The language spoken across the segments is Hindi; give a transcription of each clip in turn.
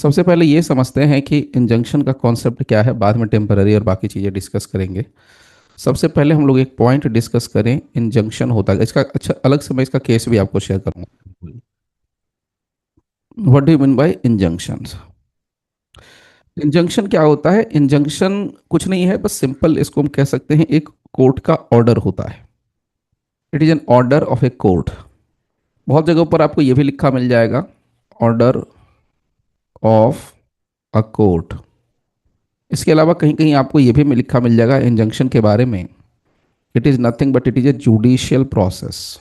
सबसे पहले ये समझते हैं कि इंजंक्शन का कॉन्सेप्ट क्या है, बाद में टेम्पररी और बाकी चीज़ें डिस्कस करेंगे। सबसे पहले हम लोग एक पॉइंट डिस्कस करें, इंजंक्शन होता है इसका। अच्छा, अलग से मैं इसका केस भी आपको शेयर करूंगा। What do you mean by injunction? Injunction क्या होता है? इंजंक्शन कुछ नहीं है, बस सिंपल इसको हम कह सकते हैं एक कोर्ट का ऑर्डर होता है। It is an order of a court. बहुत जगहों पर आपको यह भी लिखा मिल जाएगा, ऑर्डर ऑफ अ कोर्ट। इसके अलावा कहीं कहीं आपको यह भी लिखा मिल जाएगा इंजंक्शन के बारे में, it is nothing but it is a judicial process.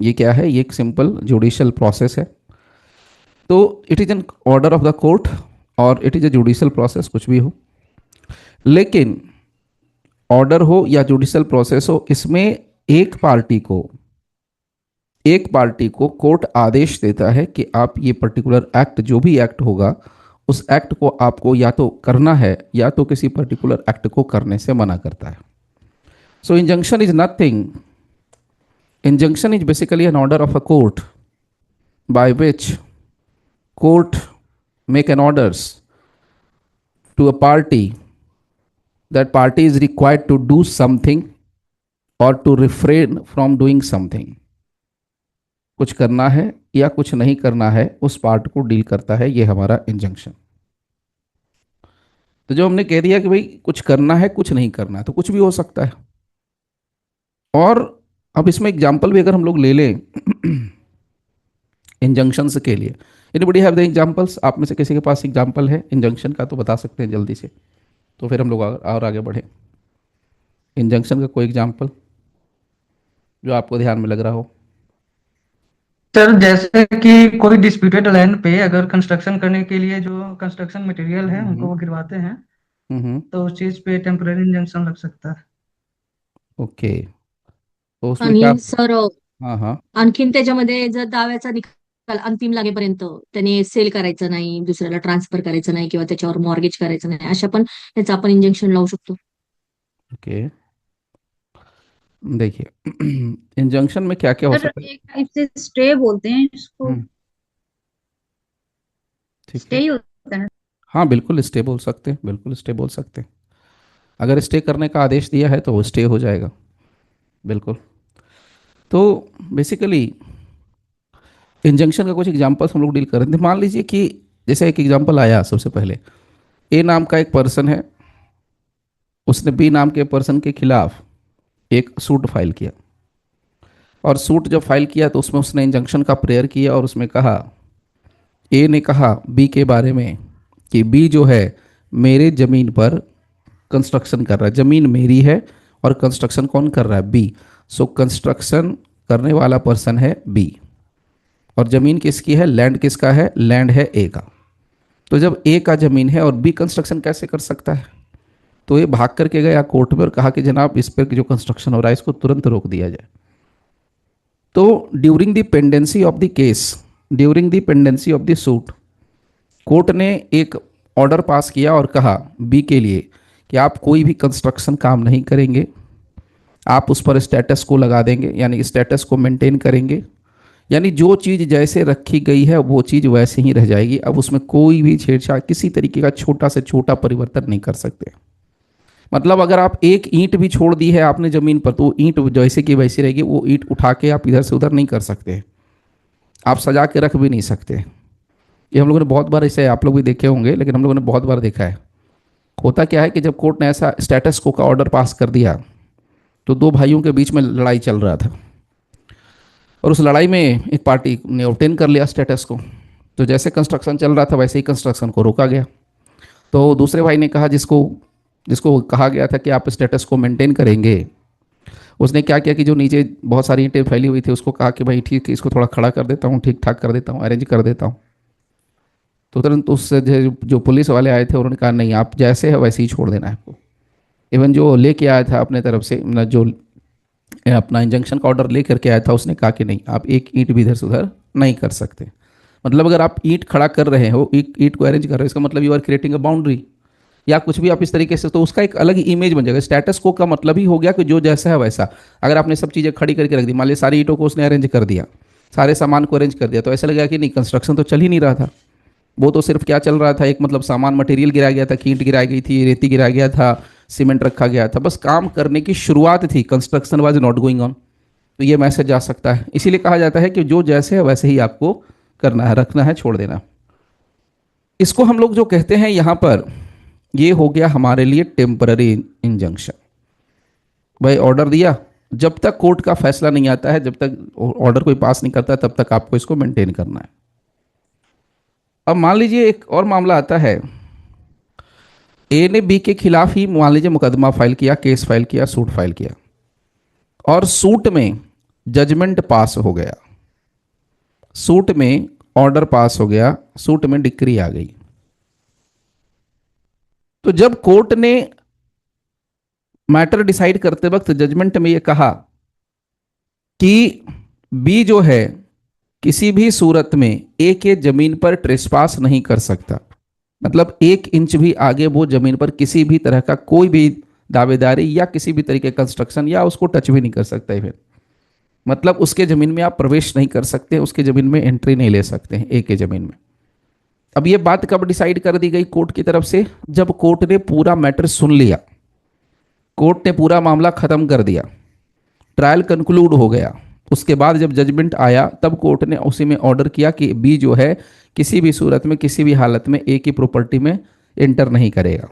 ये क्या है? ये एक सिंपल जुडिशियल प्रोसेस है। तो it is an order of the court और it is a judicial process, कुछ भी हो। लेकिन ऑर्डर हो या जुडिशियल प्रोसेस हो, इसमें एक पार्टी को एक पार्टी को कोर्ट आदेश देता है कि आप ये पर्टिकुलर एक्ट, जो भी एक्ट होगा, उस एक्ट को आपको या तो करना है या तो किसी पर्टिकुलर एक्ट को करने से मना करता है। So injunction is nothing, injunction is basically an order of a court by which court make an orders to a party. That party is required to do something or to refrain from doing something. कुछ करना है या कुछ नहीं करना है, उस पार्ट को डील करता है ये हमारा इंजंक्शन। तो जो हमने कह दिया कि भाई कुछ करना है कुछ नहीं करना है, तो कुछ भी हो सकता है। और अब इसमें एग्जाम्पल भी अगर हम लोग ले लें इंजंक्शंस के लिए, एनीबडी हैव द एग्जांपल्स? आप में से किसी के पास एग्जांपल है इंजंक्शन का तो बता सकते हैं जल्दी से, तो फिर हम लोग और आगे बढ़े। इंजंक्शन का कोई एग्जांपल जो आपको ध्यान में लग रहा हो? सर, जैसे कि कोई डिस्प्यूटेड लैंड पे अगर कंस्ट्रक्शन करने के लिए जो कंस्ट्रक्शन मटेरियल है उनको हम्म। वो गिरवाते हैं, हम्म। तो उस चीज पे टेम्पररी इंजंक्शन लग सकता है। ओके, तो उसमें क्या? आणि सर हाँ हाँ। आणखीन त्याच्यामध्ये जर दाव्याचा निकाल अंतिम लागेपर्यंत त्याने सेल करायचं नाही, दुसऱ्याला ट्रान्सफर करायचं नाही किंवा त्याच्यावर मॉर्गेज करायचं नाही, अशा पण त्याचं आपण इंजेक्शन लावू शकतो. ओके, देखिए इंजंक्शन में क्या क्या हो सर सकता है? एक टाइप से स्टे बोलते हैं इसको। हम्म, ठीक स्टे है। ही होता है ना। हाँ बिल्कुल स्टे बोल सकते हैं, बिल्कुल स्टे बोल सकते हैं। अगर स्टे करने का आदेश दिया है तो वो स्टे हो जाएगा, बिल्कुल। तो बेसिकली इंजंक्शन का कुछ एग्जांपल्स हम लोग डील कर रहे थे। मान लीजिए कि जैसे एक एग्जांपल आया, सबसे पहले ए नाम का एक पर्सन है, उसने बी नाम के पर्सन के खिलाफ एक सूट फाइल किया। और सूट जब फाइल किया तो उसमें उसने इंजंक्शन का प्रेयर किया और उसमें कहा, ए ने कहा बी के बारे में कि बी जो है मेरे ज़मीन पर कंस्ट्रक्शन कर रहा है, ज़मीन मेरी है और कंस्ट्रक्शन कौन कर रहा है? बी। सो कंस्ट्रक्शन करने वाला पर्सन है बी और ज़मीन किसकी है? लैंड किसका है? लैंड है ए का। तो जब ए का ज़मीन है और बी कंस्ट्रक्शन कैसे कर सकता है? तो ये भाग करके गया कोर्ट में और कहा कि जनाब इस पर जो कंस्ट्रक्शन हो रहा है इसको तुरंत रोक दिया जाए। तो during the pendency of the case, during the pendency of the suit, court ने एक ऑर्डर पास किया और कहा बी के लिए कि आप कोई भी कंस्ट्रक्शन काम नहीं करेंगे, आप उस पर स्टेटस को लगा देंगे, यानी स्टेटस को मेंटेन करेंगे, यानी जो चीज़ जैसे रखी गई है वो चीज़ वैसे ही रह जाएगी। अब उसमें कोई भी छेड़छाड़, किसी तरीके का छोटा से छोटा परिवर्तन नहीं कर सकते। मतलब अगर आप एक ईंट भी छोड़ दी है आपने ज़मीन पर, तो ईंट जैसे की वैसी रहेगी, वो ईंट उठा के आप इधर से उधर नहीं कर सकते, आप सजा के रख भी नहीं सकते। ये हम लोगों ने बहुत बार, इसे आप लोग भी देखे होंगे, लेकिन हम लोगों ने बहुत बार देखा है। होता क्या है कि जब कोर्ट ने ऐसा स्टेटस को का ऑर्डर पास कर दिया तो दो भाइयों के बीच में लड़ाई चल रहा था और उस लड़ाई में एक पार्टी ने ऑब्टेन कर लिया स्टेटस को। तो जैसे कंस्ट्रक्शन चल रहा था वैसे ही कंस्ट्रक्शन को रोका गया। तो दूसरे भाई ने कहा, जिसको जिसको कहा गया था कि आप स्टेटस को मेंटेन करेंगे, उसने क्या किया कि जो नीचे बहुत सारी ईंटें फैली हुई थी उसको कहा कि भाई ठीक है, इसको थोड़ा खड़ा कर देता हूँ, ठीक ठाक कर देता हूँ, अरेंज कर देता हूँ। तो तुरंत उस जो पुलिस वाले आए थे उन्होंने कहा नहीं, आप जैसे है वैसे ही छोड़ देना है आपको। इवन जो लेके आया था अपने तरफ से, जो अपना इंजंक्शन का ऑर्डर ले करके आया था, उसने कहा कि नहीं, आप एक ईंट भी इधर से उधर नहीं कर सकते। मतलब अगर आप ईंट खड़ा कर रहे हो, एक ईंट को अरेंज कर रहे हो, इसका मतलब you are creating a boundary या कुछ भी आप इस तरीके से, तो उसका एक अलग इमेज बन जाएगा। स्टेटस को का मतलब ही हो गया कि जो जैसा है वैसा। अगर आपने सब चीज़ें खड़ी करके रख दी, मान लीजिए सारी ईंटों को उसने अरेंज कर दिया, सारे सामान को अरेंज कर दिया, तो ऐसा लगेगा कि नहीं, कंस्ट्रक्शन तो चल ही नहीं रहा था। वो तो सिर्फ क्या चल रहा था, एक मतलब सामान मटेरियल गिराया गया था, ईंट गिराई गई थी, रेती गिराया गया था, सीमेंट रखा गया था, बस काम करने की शुरुआत थी, construction was not going on. तो ये मैसेज जा सकता है। इसीलिए कहा जाता है कि जो जैसे है वैसे ही आपको करना है, रखना है, छोड़ देना। इसको हम लोग जो कहते हैं यहाँ पर, ये हो गया हमारे लिए टेम्पररी इंजंक्शन। भाई ऑर्डर दिया, जब तक कोर्ट का फैसला नहीं आता है, जब तक ऑर्डर कोई पास नहीं करता, तब तक आपको इसको मेंटेन करना है। अब मान लीजिए एक और मामला आता है, ए ने बी के खिलाफ ही मान लीजिए मुकदमा फाइल किया, केस फाइल किया, सूट फाइल किया, और सूट में जजमेंट पास हो गया, सूट में ऑर्डर पास हो गया, सूट में डिक्री आ गई। तो जब कोर्ट ने मैटर डिसाइड करते वक्त जजमेंट में यह कहा कि बी जो है किसी भी सूरत में ए के जमीन पर ट्रेसपास नहीं कर सकता, मतलब 1 इंच भी आगे वो जमीन पर किसी भी तरह का कोई भी दावेदारी या किसी भी तरीके कंस्ट्रक्शन या उसको टच भी नहीं कर सकता है, फिर मतलब उसके जमीन में आप प्रवेश नहीं कर सकते, उसके जमीन में एंट्री नहीं ले सकते हैं ए के जमीन में। अब ये बात कब डिसाइड कर दी गई कोर्ट की तरफ से? जब कोर्ट ने पूरा मैटर सुन लिया, कोर्ट ने पूरा मामला खत्म कर दिया, ट्रायल कंक्लूड हो गया, उसके बाद जब जजमेंट आया तब कोर्ट ने उसी में ऑर्डर किया कि बी जो है किसी भी सूरत में किसी भी हालत में ए की प्रॉपर्टी में एंटर नहीं करेगा।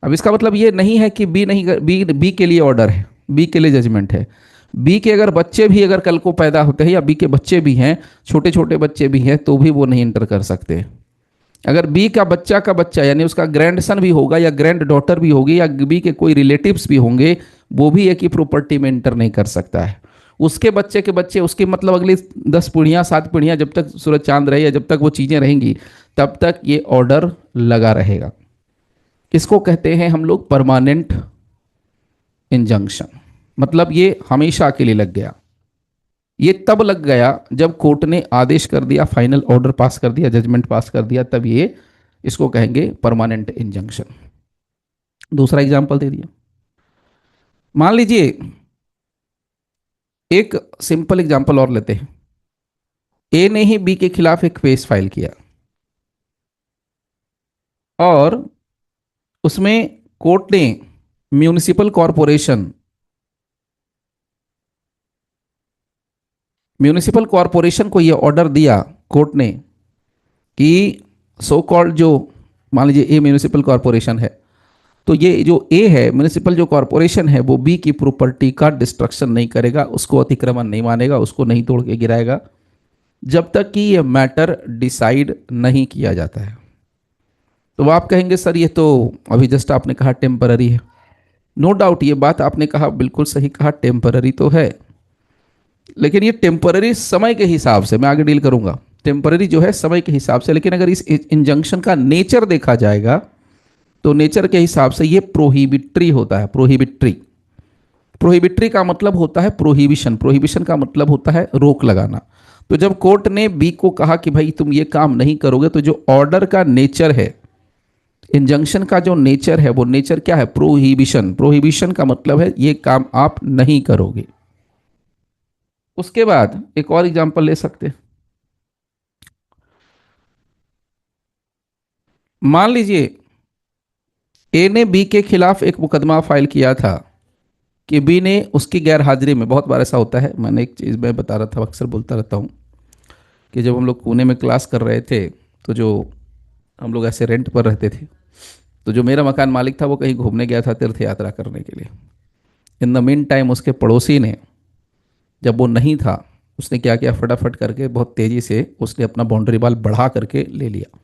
अब इसका मतलब ये नहीं है कि बी के लिए ऑर्डर है, बी के लिए जजमेंट है। बी के अगर बच्चे भी अगर कल को पैदा होते हैं या बी के बच्चे भी हैं, छोटे छोटे बच्चे भी हैं, तो भी वो नहीं एंटर कर सकते। अगर बी का बच्चा यानी उसका ग्रैंडसन भी होगा या ग्रैंड डॉटर भी होगी या बी के कोई रिलेटिव्स भी होंगे, वो भी एक ही प्रॉपर्टी में एंटर नहीं कर सकता है। उसके बच्चे के बच्चे, उसके मतलब अगली 10 पीढ़ियाँ 7 पीढ़ियाँ जब तक सूरज चांद रहे या जब तक वो चीज़ें रहेंगी, तब तक ये ऑर्डर लगा रहेगा। इसको कहते हैं हम लोग परमानेंट इंजंक्शन, मतलब ये हमेशा के लिए लग गया। ये तब लग गया जब कोर्ट ने आदेश कर दिया, फाइनल ऑर्डर पास कर दिया, जजमेंट पास कर दिया, तब ये इसको कहेंगे परमानेंट इंजंक्शन। दूसरा एग्जांपल दे दिया। मान लीजिए एक सिंपल एग्जांपल और लेते हैं। ए ने ही बी के खिलाफ एक केस फाइल किया और उसमें कोर्ट ने म्यूनिसिपल कॉरपोरेशन को यह ऑर्डर दिया कोर्ट ने कि सो कॉल्ड जो, मान लीजिए ए म्यूनिसिपल कॉरपोरेशन है, तो ये जो ए है म्यूनिसिपल जो कॉरपोरेशन है, वो बी की प्रॉपर्टी का डिस्ट्रक्शन नहीं करेगा, उसको अतिक्रमण नहीं मानेगा, उसको नहीं तोड़ के गिराएगा, जब तक कि ये मैटर डिसाइड नहीं किया जाता है। तो आप कहेंगे सर ये तो अभी जस्ट आपने कहा टेम्पररी है। नो डाउट ये बात आपने कहा, बिल्कुल सही कहा, टेम्पररी तो है, लेकिन ये टेम्पररी समय के हिसाब से, मैं आगे डील करूंगा, टेम्पररी जो है समय के हिसाब से। लेकिन अगर इस इंजंक्शन का नेचर देखा जाएगा तो नेचर के हिसाब से ये प्रोहिबिटरी होता है। प्रोहिबिटरी का मतलब होता है प्रोहिबिशन, प्रोहिबिशन का मतलब होता है रोक लगाना। तो जब कोर्ट ने बी को कहा कि भाई तुम ये काम नहीं करोगे, तो जो ऑर्डर का नेचर है, इंजंक्शन का जो नेचर है, वो नेचर क्या है? प्रोहिबिशन। प्रोहिबिशन का मतलब है ये काम आप नहीं करोगे। उसके बाद एक और एग्जांपल ले सकते हैं। मान लीजिए ए ने बी के खिलाफ एक मुकदमा फाइल किया था कि बी ने उसकी गैर हाजिरी में, बहुत बार ऐसा होता है, मैंने एक चीज़ मैं बता रहा था, अक्सर बोलता रहता हूँ कि जब हम लोग पुणे में क्लास कर रहे थे, तो जो हम लोग ऐसे रेंट पर रहते थे, तो जो मेरा मकान मालिक था वो कहीं घूमने गया था तीर्थ यात्रा करने के लिए। इन द मीन टाइम उसके पड़ोसी ने, जब वो नहीं था, उसने क्या किया, फटाफट करके बहुत तेज़ी से उसने अपना बाउंड्री वाल बढ़ा करके ले लिया।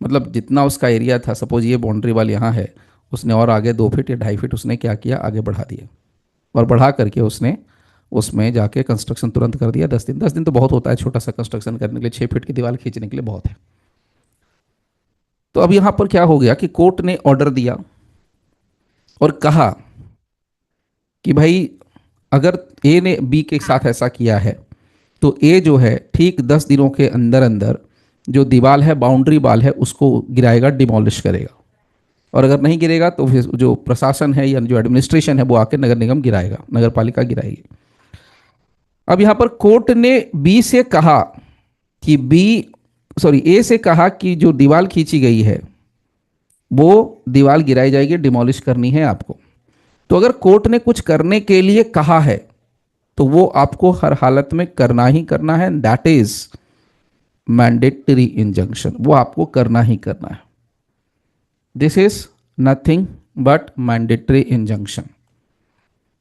मतलब जितना उसका एरिया था, सपोज ये बाउंड्री वाल यहाँ है, उसने और आगे 2 फीट या 2.5 फीट उसने क्या किया, आगे बढ़ा दिया, और बढ़ा करके उसने उसमें जाके कंस्ट्रक्शन तुरंत कर दिया। 10 दिन तो बहुत होता है छोटा सा कंस्ट्रक्शन करने के लिए, 6 फीट की दीवार खींचने के लिए बहुत है। तो अब यहाँ पर क्या हो गया कि कोर्ट ने ऑर्डर दिया और कहा कि भाई अगर ए ने बी के साथ ऐसा किया है, तो ए जो है ठीक 10 दिनों के अंदर अंदर जो दीवार है, बाउंड्री वाल है, उसको गिराएगा, डिमोलिश करेगा। और अगर नहीं गिरेगा तो फिर जो प्रशासन है या जो एडमिनिस्ट्रेशन है वो आके नगर निगम गिराएगा, नगर पालिका गिराएगी। अब यहाँ पर कोर्ट ने बी से कहा कि बी सॉरी, ए से कहा कि जो दीवार खींची गई है वो दीवार गिराई जाएगी, डिमोलिश करनी है आपको। तो अगर कोर्ट ने कुछ करने के लिए कहा है तो वो आपको हर हालत में करना ही करना है। दैट इज मैंडेटरी इंजंक्शन, वो आपको करना ही करना है। This is nothing but mandatory injunction.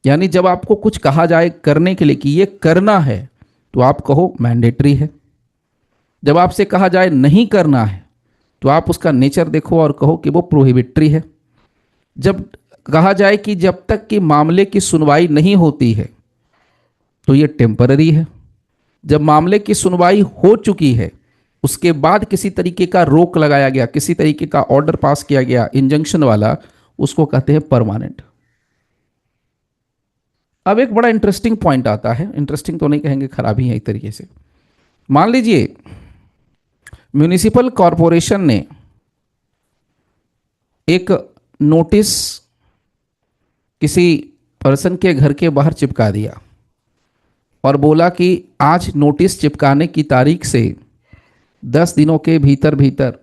यानी जब आपको कुछ कहा जाए करने के लिए कि ये करना है तो आप कहो मैंडेटरी है। जब आपसे कहा जाए नहीं करना है तो आप उसका नेचर देखो और कहो कि वो प्रोहिबिटरी है। जब कहा जाए कि जब तक कि मामले की सुनवाई नहीं होती है तो ये टेम्पररी है। जब मामले की सुनवाई हो चुकी है उसके बाद किसी तरीके का रोक लगाया गया, किसी तरीके का ऑर्डर पास किया गया इंजंक्शन वाला, उसको कहते हैं परमानेंट। अब एक बड़ा इंटरेस्टिंग पॉइंट आता है, इंटरेस्टिंग तो नहीं कहेंगे, खराबी है एक तरीके से। मान लीजिए म्यूनिसिपल कॉरपोरेशन ने एक नोटिस किसी पर्सन के घर के बाहर चिपका दिया और बोला कि आज नोटिस चिपकाने की तारीख से 10 दिनों के भीतर भीतर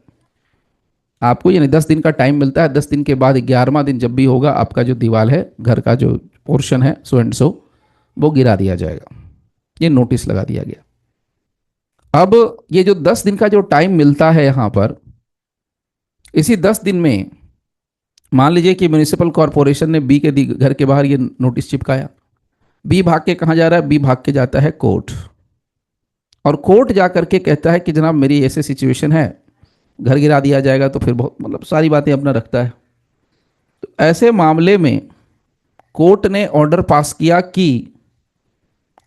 आपको, यानी 10 दिन का टाइम मिलता है, 10 दिन के बाद 11वां दिन जब भी होगा आपका जो दीवार है, घर का जो पोर्शन है सो एंड सो, वो गिरा दिया जाएगा। ये नोटिस लगा दिया गया। अब ये जो 10 दिन का जो टाइम मिलता है यहां पर, इसी 10 दिन में मान लीजिए कि म्यूनिसिपल कॉरपोरेशन ने बी के घर के बाहर ये नोटिस चिपकाया। बी भाग के कहाँ जा रहा है? बी भाग के जाता है कोर्ट, और कोर्ट जा करके कहता है कि जनाब मेरी ऐसे सिचुएशन है, घर गिरा दिया जाएगा। तो फिर बहुत मतलब सारी बातें अपना रखता है। तो ऐसे मामले में कोर्ट ने ऑर्डर पास किया कि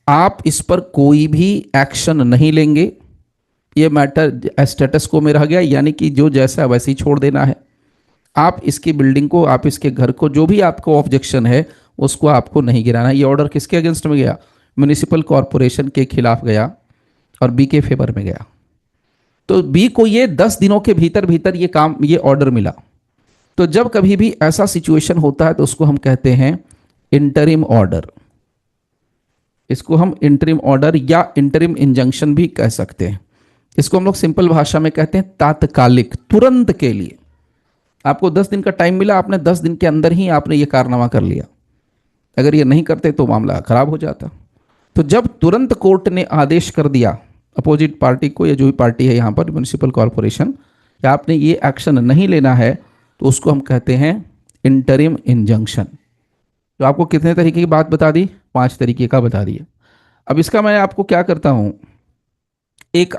आप इस पर कोई भी एक्शन नहीं लेंगे, ये मैटर स्टेटस को में रह गया, यानी कि जो जैसा वैसे ही छोड़ देना है। आप इसकी बिल्डिंग को, आप इसके घर को, जो भी आपको ऑब्जेक्शन है उसको आपको नहीं गिराना। ये ऑर्डर किसके अगेंस्ट में गया? म्यूनिसिपल कॉरपोरेशन के खिलाफ गया और बी के फेवर में गया। तो बी को ये 10 दिनों के भीतर भीतर ये काम, ये ऑर्डर मिला। तो जब कभी भी ऐसा सिचुएशन होता है तो उसको हम कहते हैं इंटरिम ऑर्डर। इसको हम इंटरिम ऑर्डर या इंटरिम इंजंक्शन भी कह सकते हैं। इसको हम लोग सिंपल भाषा में कहते हैं तात्कालिक, तुरंत के लिए। आपको 10 दिन का टाइम मिला, आपने 10 दिन के अंदर ही आपने ये कारनामा कर लिया। अगर ये नहीं करते तो मामला खराब हो जाता। तो जब तुरंत कोर्ट ने आदेश कर दिया अपोजिट पार्टी को, या जो भी पार्टी है यहाँ पर म्यूनिसिपल कॉरपोरेशन, कि आपने ये एक्शन नहीं लेना है, तो उसको हम कहते हैं इंटरिम इंजंक्शन। तो आपको कितने तरीके की बात बता दी? 5 तरीके का बता दिया। अब इसका मैं आपको क्या करता हूँ,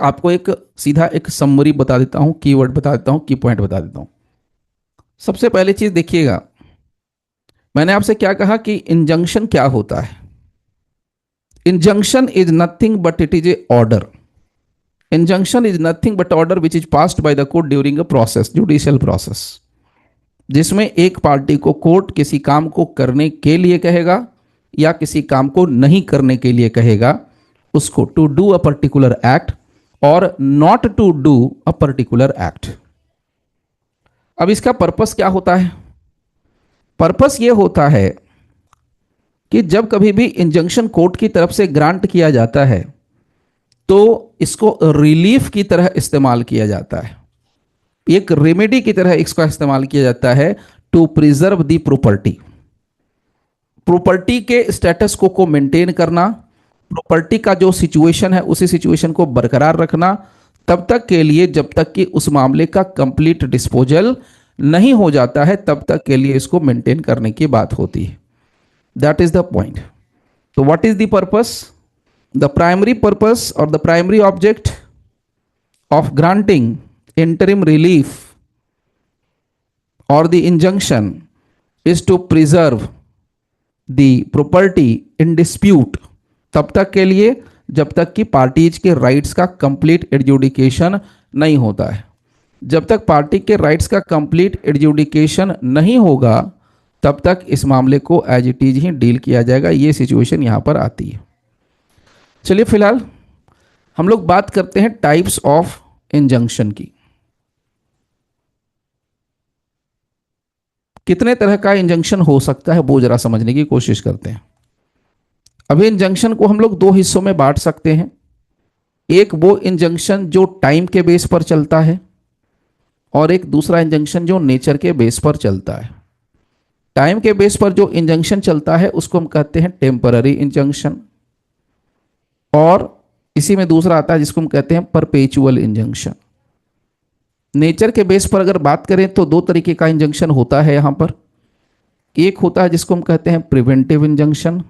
आपको एक सीधा एक समरी बता देता हूँ, कीवर्ड बता देता हूँ, की पॉइंट बता देता हूँ। सबसे पहले चीज देखिएगा, मैंने आपसे क्या कहा कि इंजंक्शन क्या होता है। Injunction is nothing but it is A order. Injunction is nothing but order which is passed by the court during a process, judicial process, जिसमें एक पार्टी को कोर्ट किसी काम को करने के लिए कहेगा या किसी काम को नहीं करने के लिए कहेगा, उसको to do a particular act और not to do a particular act. अब इसका पर्पस क्या होता है? पर्पस ये होता है कि जब कभी भी इंजंक्शन कोर्ट की तरफ से ग्रांट किया जाता है तो इसको रिलीफ की तरह इस्तेमाल किया जाता है, एक रेमेडी की तरह इसका इस्तेमाल किया जाता है to preserve the property. Property के स्टेटस को मेंटेन करना, प्रॉपर्टी का जो सिचुएशन है उसी सिचुएशन को बरकरार रखना, तब तक के लिए जब तक कि उस मामले का कंप्लीट डिस्पोजल नहीं हो जाता है, तब तक के लिए इसको मेंटेन करने की बात होती है। That is the point. तो what is the purpose? The primary purpose और the primary object of granting interim relief or the injunction is to preserve the property in dispute, तब तक के लिए जब तक कि पार्टीज के राइट्स का कंप्लीट एडजुडिकेशन नहीं होता है। जब तक पार्टी के राइट्स का कंप्लीट एडजुडिकेशन नहीं होगा तब तक इस मामले को एज इट इज ही डील किया जाएगा। ये सिचुएशन यहां पर आती है। चलिए फिलहाल हम लोग बात करते हैं टाइप्स ऑफ इंजंक्शन की। कितने तरह का इंजंक्शन हो सकता है वो जरा समझने की कोशिश करते हैं। अभी इंजंक्शन को हम लोग 2 हिस्सों में बांट सकते हैं। एक वो इंजंक्शन जो टाइम के बेस पर चलता है, और एक दूसरा इंजंक्शन जो नेचर के बेस पर चलता है। टाइम के बेस पर जो इंजंक्शन चलता है उसको हम कहते हैं टेम्पररी इंजंक्शन, और इसी में दूसरा आता है जिसको हम कहते हैं परपेचुअल इंजंक्शन। नेचर के बेस पर अगर बात करें तो दो तरीके का इंजंक्शन होता है यहां पर। एक होता है जिसको हम कहते हैं प्रिवेंटिव इंजंक्शन,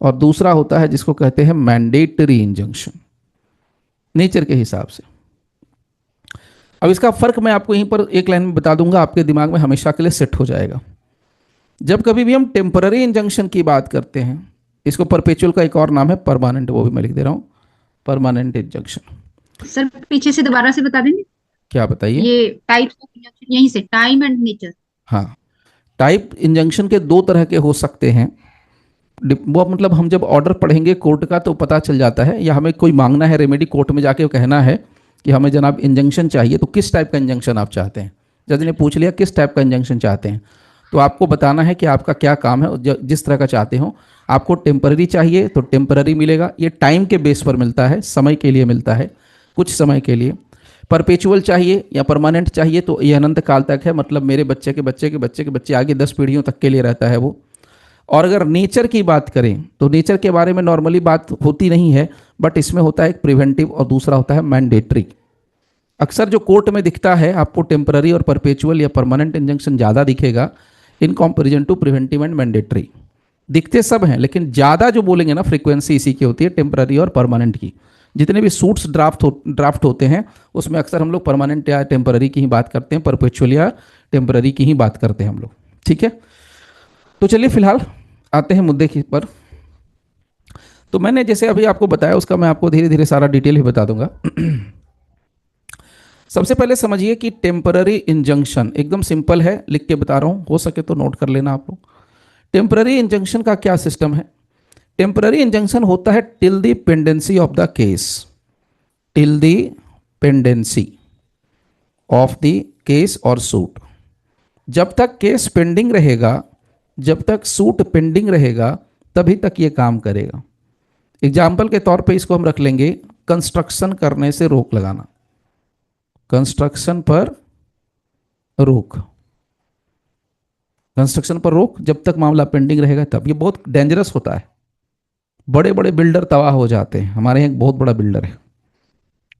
और दूसरा होता है जिसको कहते हैं मैंडेटरी इंजंक्शन, नेचर के हिसाब से। अब इसका फर्क मैं आपको यहीं पर एक लाइन में बता दूंगा, आपके दिमाग में हमेशा के लिए सेट हो जाएगा। जब कभी भी हम टेम्पररी इंजंक्शन की बात करते हैं, इसको परपेचुअल का एक और नाम है परमानेंट, वो भी मैं लिख दे रहा हूं, परमानेंट इंजंक्शन। सर पीछे से दोबारा से बता देंगे क्या बताइए? ये टाइप्स ऑफ इंजंक्शन, यहीं से टाइम एंड नेचर। हाँ, टाइप इंजंक्शन के दो तरह के हो सकते हैं। वो मतलब हम जब ऑर्डर पढ़ेंगे कोर्ट का तो पता चल जाता है, या हमें कोई मांगना है रेमेडी, कोर्ट में जाके कहना है कि हमें जनाब इंजंक्शन चाहिए, तो किस टाइप का इंजंक्शन आप चाहते हैं। जज ने पूछ लिया किस टाइप का इंजंक्शन चाहते हैं, तो आपको बताना है कि आपका क्या काम है, जिस तरह का चाहते हो। आपको टेम्पररी चाहिए तो टेम्पररी मिलेगा, ये टाइम के बेस पर मिलता है, समय के लिए मिलता है, कुछ समय के लिए। परपेचुअल चाहिए या परमानेंट चाहिए तो ये अनंत काल तक है, मतलब मेरे बच्चे के बच्चे के बच्चे के बच्चे आगे 10 पीढ़ियों तक के लिए रहता है वो। और अगर नेचर की बात करें तो नेचर के बारे में नॉर्मली बात होती नहीं है, बट इसमें होता है एक प्रिवेंटिव और दूसरा होता है मैंडेटरी। अक्सर जो कोर्ट में दिखता है आपको टेम्पररी और परपेचुअल या परमानेंट इंजंक्शन ज़्यादा दिखेगा in comparison to preventive and mandatory. दिखते सब हैं लेकिन ज़्यादा जो बोलेंगे ना फ्रीक्वेंसी इसी की होती है, टेम्पररी और परमानेंट की। जितने भी सूट्स ड्राफ्ट होते हैं उसमें अक्सर हम लोग परमानेंट या टेम्पररी की ही बात करते हैं, परपेचुअल या टेम्पररी की ही बात करते हैं हम लोग। ठीक है, तो चलिए फिलहाल आते हैं मुद्दे की पर। तो मैंने जैसे अभी आपको बताया उसका मैं आपको धीरे धीरे सारा डिटेल ही बता दूंगा। सबसे पहले समझिए कि टेम्पररी इंजंक्शन एकदम सिंपल है, लिख के बता रहा हूं, हो सके तो नोट कर लेना आप लोग। टेम्पररी इंजंक्शन का क्या सिस्टम है? टेम्पररी इंजंक्शन होता है till the pendency of the case, till the pendency of the case और सूट। जब तक केस पेंडिंग रहेगा, जब तक सूट पेंडिंग रहेगा, तभी तक ये काम करेगा। एग्जाम्पल के तौर पे इसको हम रख लेंगे कंस्ट्रक्शन करने से रोक लगाना, कंस्ट्रक्शन पर रोक, कंस्ट्रक्शन पर रोक जब तक मामला पेंडिंग रहेगा तब। ये बहुत डेंजरस होता है, बड़े बड़े बिल्डर तबाह हो जाते हैं। हमारे यहाँ एक बहुत बड़ा बिल्डर है,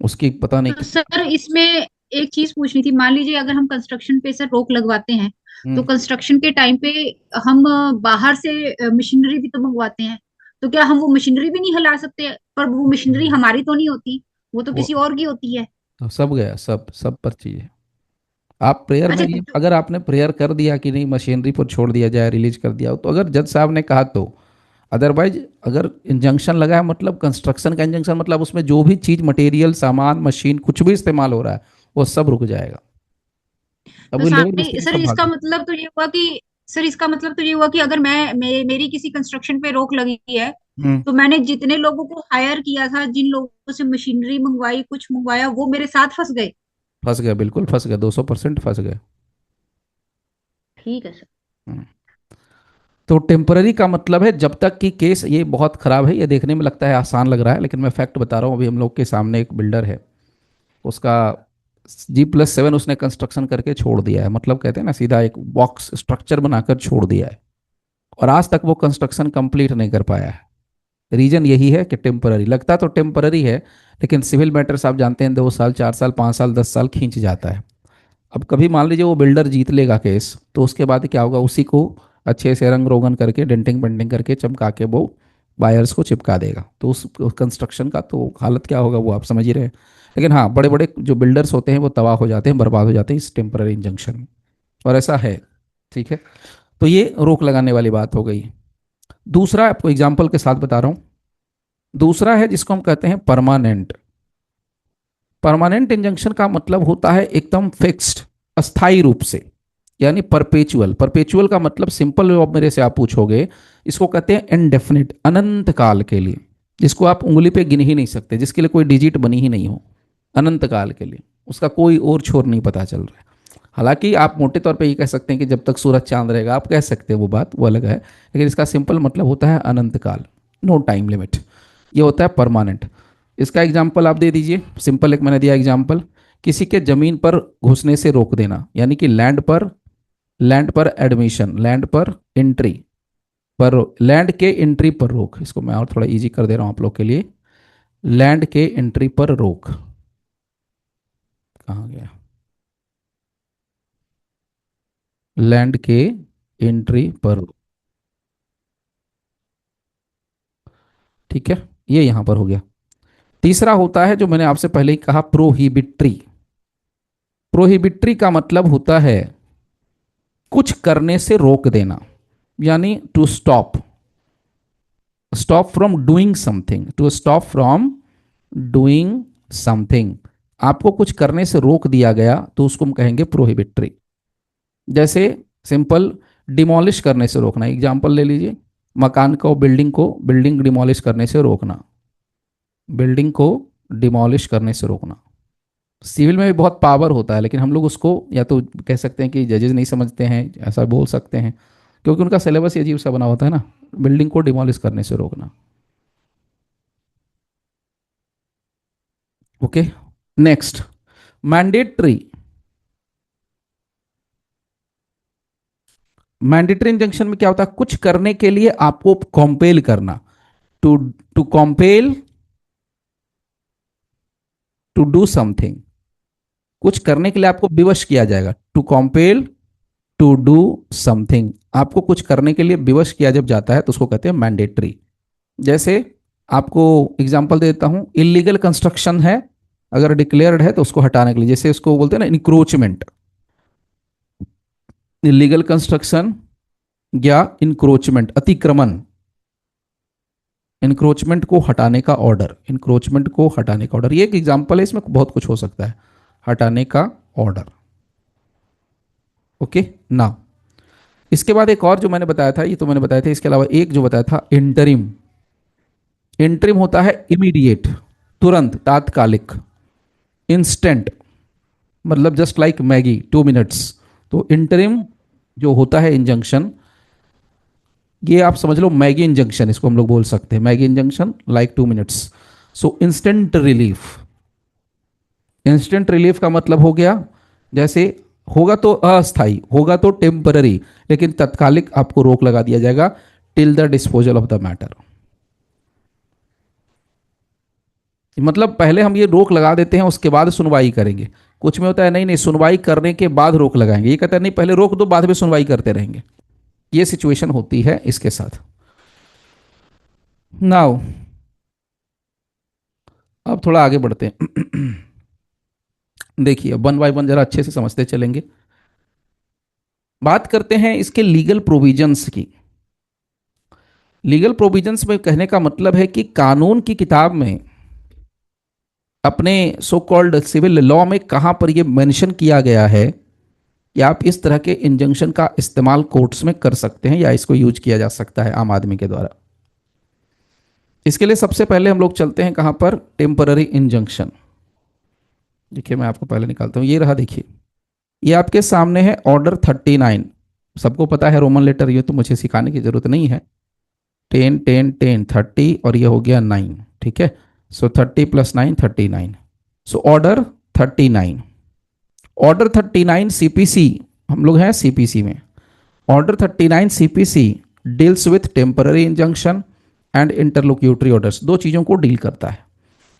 उसकी पता नहीं तो सर इसमें एक चीज पूछनी थी, मान लीजिए अगर हम कंस्ट्रक्शन पे सर रोक लगवाते हैं तो कंस्ट्रक्शन के टाइम पे हम बाहर से मशीनरी भी तो मंगवाते हैं, तो क्या हम वो मशीनरी भी नहीं हिला सकते? पर वो मशीनरी हमारी तो नहीं होती, वो तो वो किसी और की होती है। तो सब गया, सब सब पर चीज़। आप प्रेयर में अच्छा ये अगर आपने प्रेयर कर दिया कि नहीं मशीनरी पर छोड़ दिया जाए, रिलीज कर दिया हो, तो अगर जज साहब ने कहा तो। अदरवाइज अगर इंजंक्शन लगा है मतलब कंस्ट्रक्शन का इंजंक्शन, मतलब उसमें जो भी चीज़ मटेरियल सामान मशीन कुछ भी इस्तेमाल हो रहा है वो सब रुक जाएगा। अब तो वो लेबर मिस्त्री सर संभाल इसका सकते। मतलब तो ये हुआ कि सर इसका मतलब तो ये हुआ कि अगर मेरी किसी कंस्ट्रक्शन पे रोक लगी है, हम्म, तो मैंने जितने लोगों को हायर किया था, जिन लोगों से मशीनरी मंगवाई, कुछ मंगवाया, वो मेरे साथ फंस गए। फंस गया, बिल्कुल फंस गया, 200% फंस गए। ठीक है सर। हम्म। तो टेम्पररी का मतलब है जब तक कि केस, ये बहुत खराब है, ये देखने में लगता है आसान लग रहा है लेकिन मैं फैक्ट बता रहा हूँ। अभी हम लोग के सामने एक बिल्डर है, उसका G+7 उसने कंस्ट्रक्शन करके छोड़ दिया है, मतलब कहते हैं ना सीधा एक बॉक्स स्ट्रक्चर बनाकर छोड़ दिया है, और आज तक वो कंस्ट्रक्शन कंप्लीट नहीं कर पाया है। रीजन यही है कि टेम्पररी लगता तो टेम्पररी है, लेकिन सिविल मैटर्स आप जानते हैं 2 साल 4 साल 5 साल 10 साल खींच जाता है। अब कभी मान लीजिए वो बिल्डर जीत लेगा केस, तो उसके बाद क्या होगा, उसी को अच्छे से रंग रोगन करके डेंटिंग पेंटिंग करके चमका के वो बायर्स को चिपका देगा, तो उस कंस्ट्रक्शन का तो हालत क्या होगा वो आप समझ ही रहे हैं। लेकिन हाँ, बड़े बड़े जो बिल्डर्स होते हैं वो तबाह हो जाते हैं, बर्बाद हो जाते हैं इस टेम्पररी इंजंक्शन में, और ऐसा है। ठीक है, तो ये रोक लगाने वाली बात हो गई। दूसरा आपको एग्जाम्पल के साथ बता रहा हूँ, दूसरा है जिसको हम कहते हैं परमानेंट। परमानेंट इंजंक्शन का मतलब होता है एकदम फिक्स्ड, अस्थाई रूप से, यानी परपेचुअल। परपेचुअल का मतलब सिंपल जवाब मेरे से आप पूछोगे, इसको कहते हैं इनडेफिनिट, अनंत काल के लिए, जिसको आप उंगली पे गिन ही नहीं सकते, जिसके लिए कोई डिजिट बनी ही नहीं हो, अनंत काल के लिए, उसका कोई और छोर नहीं पता चल रहा है। हालांकि आप मोटे तौर पे ये कह सकते हैं कि जब तक सूरज चांद रहेगा, आप कह सकते हैं, वो बात वो अलग है, लेकिन इसका सिंपल मतलब होता है अनंत काल, नो टाइम लिमिट। ये होता है परमानेंट। इसका एग्जाम्पल आप दे दीजिए, सिंपल एक मैंने दिया एग्जाम्पल, किसी के जमीन पर घुसने से रोक देना, यानी कि लैंड पर एडमिशन, लैंड पर एंट्री पर, लैंड के एंट्री पर रोक। इसको मैं और थोड़ा इजी कर दे रहा हूं आप लोग के लिए। लैंड के एंट्री पर रोक, कहाँ गया, लैंड के एंट्री पर रोक, ठीक है, ये यहां पर हो गया। तीसरा होता है जो मैंने आपसे पहले ही कहा, प्रोहिबिटरी। प्रोहिबिटरी का मतलब होता है कुछ करने से रोक देना, यानी to stop, stop from doing something, to stop from doing something. आपको कुछ करने से रोक दिया गया तो उसको हम कहेंगे प्रोहिबिटरी। जैसे सिंपल, डिमोलिश करने से रोकना, एग्जांपल ले लीजिए, मकान को, बिल्डिंग डिमोलिश करने से रोकना, बिल्डिंग को डिमोलिश करने से रोकना। सिविल में भी बहुत पावर होता है, लेकिन हम लोग उसको या तो कह सकते हैं कि जजेस नहीं समझते हैं, ऐसा बोल सकते हैं, क्योंकि उनका सिलेबस ये अजीब सा बना होता है ना, बिल्डिंग को डिमोलिश करने से रोकना। Okay, next, mandatory. Mandatory injunction में क्या होता है, कुछ करने के लिए आपको कॉम्पेल करना, to to compel to do something, कुछ करने के लिए आपको विवश किया जाएगा, to compel to do something. आपको कुछ करने के लिए विवश किया जब जाता है तो उसको कहते हैं मैंडेटरी। जैसे आपको एग्जांपल दे देता हूं, इलीगल कंस्ट्रक्शन है, अगर डिक्लेयर्ड है तो उसको हटाने के लिए, जैसे उसको बोलते हैं ना इंक्रोचमेंट, इलीगल कंस्ट्रक्शन या इंक्रोचमेंट, अतिक्रमण, इंक्रोचमेंट को हटाने का ऑर्डर, इंक्रोचमेंट को हटाने का ऑर्डर, ये एक एग्जांपल है, इसमें बहुत कुछ हो सकता है, हटाने का ऑर्डर। ओके ना, इसके बाद एक और जो मैंने बताया था, ये तो मैंने बताया था, इसके अलावा एक जो बताया था इंटरिम। इंटरिम होता है इमीडिएट, तुरंत, तात्कालिक, इंस्टेंट, मतलब जस्ट लाइक मैगी, 2 मिनट्स। तो इंटरिम जो होता है इंजंक्शन, ये आप समझ लो मैगी इंजंक्शन, इसको हम लोग बोल सकते हैं, मैगी इंजंक्शन लाइक 2 मिनट्स। सो इंस्टेंट रिलीफ, इंस्टेंट रिलीफ का मतलब हो गया, जैसे होगा तो अस्थाई, होगा तो टेम्पररी, लेकिन तत्कालिक आपको रोक लगा दिया जाएगा, till the disposal of the matter. मतलब पहले हम ये रोक लगा देते हैं, उसके बाद सुनवाई करेंगे। कुछ में होता है नहीं नहीं, सुनवाई करने के बाद रोक लगाएंगे, ये कहता है नहीं पहले रोक दो, बाद में सुनवाई करते रहेंगे। ये सिचुएशन होती है इसके साथ। नाउ अब थोड़ा आगे बढ़ते हैं। देखिए वन बाय वन जरा अच्छे से समझते चलेंगे। बात करते हैं इसके लीगल प्रोविजंस की। लीगल प्रोविजंस में कहने का मतलब है कि कानून की किताब में, अपने सो कॉल्ड सिविल लॉ में कहां पर यह मेंशन किया गया है कि आप इस तरह के इंजंक्शन का इस्तेमाल कोर्ट्स में कर सकते हैं या इसको यूज किया जा सकता है आम आदमी के द्वारा। इसके लिए सबसे पहले हम लोग चलते हैं कहां पर, टेम्पररी इंजंक्शन। देखिए मैं आपको पहले निकालता हूं, ये रहा, देखिए ये आपके सामने है ऑर्डर 39। सबको पता है रोमन लेटर, ये तो मुझे सिखाने की जरूरत नहीं है। 10 10 10 30 और ये हो गया 9, ठीक है। So 30 + 9 39। So order 39, order 39 CPC, हम लोग हैं सीपीसी में। Order 39 CPC deals with temporary injunction and interlocutory orders, दो चीज़ों को डील करता है।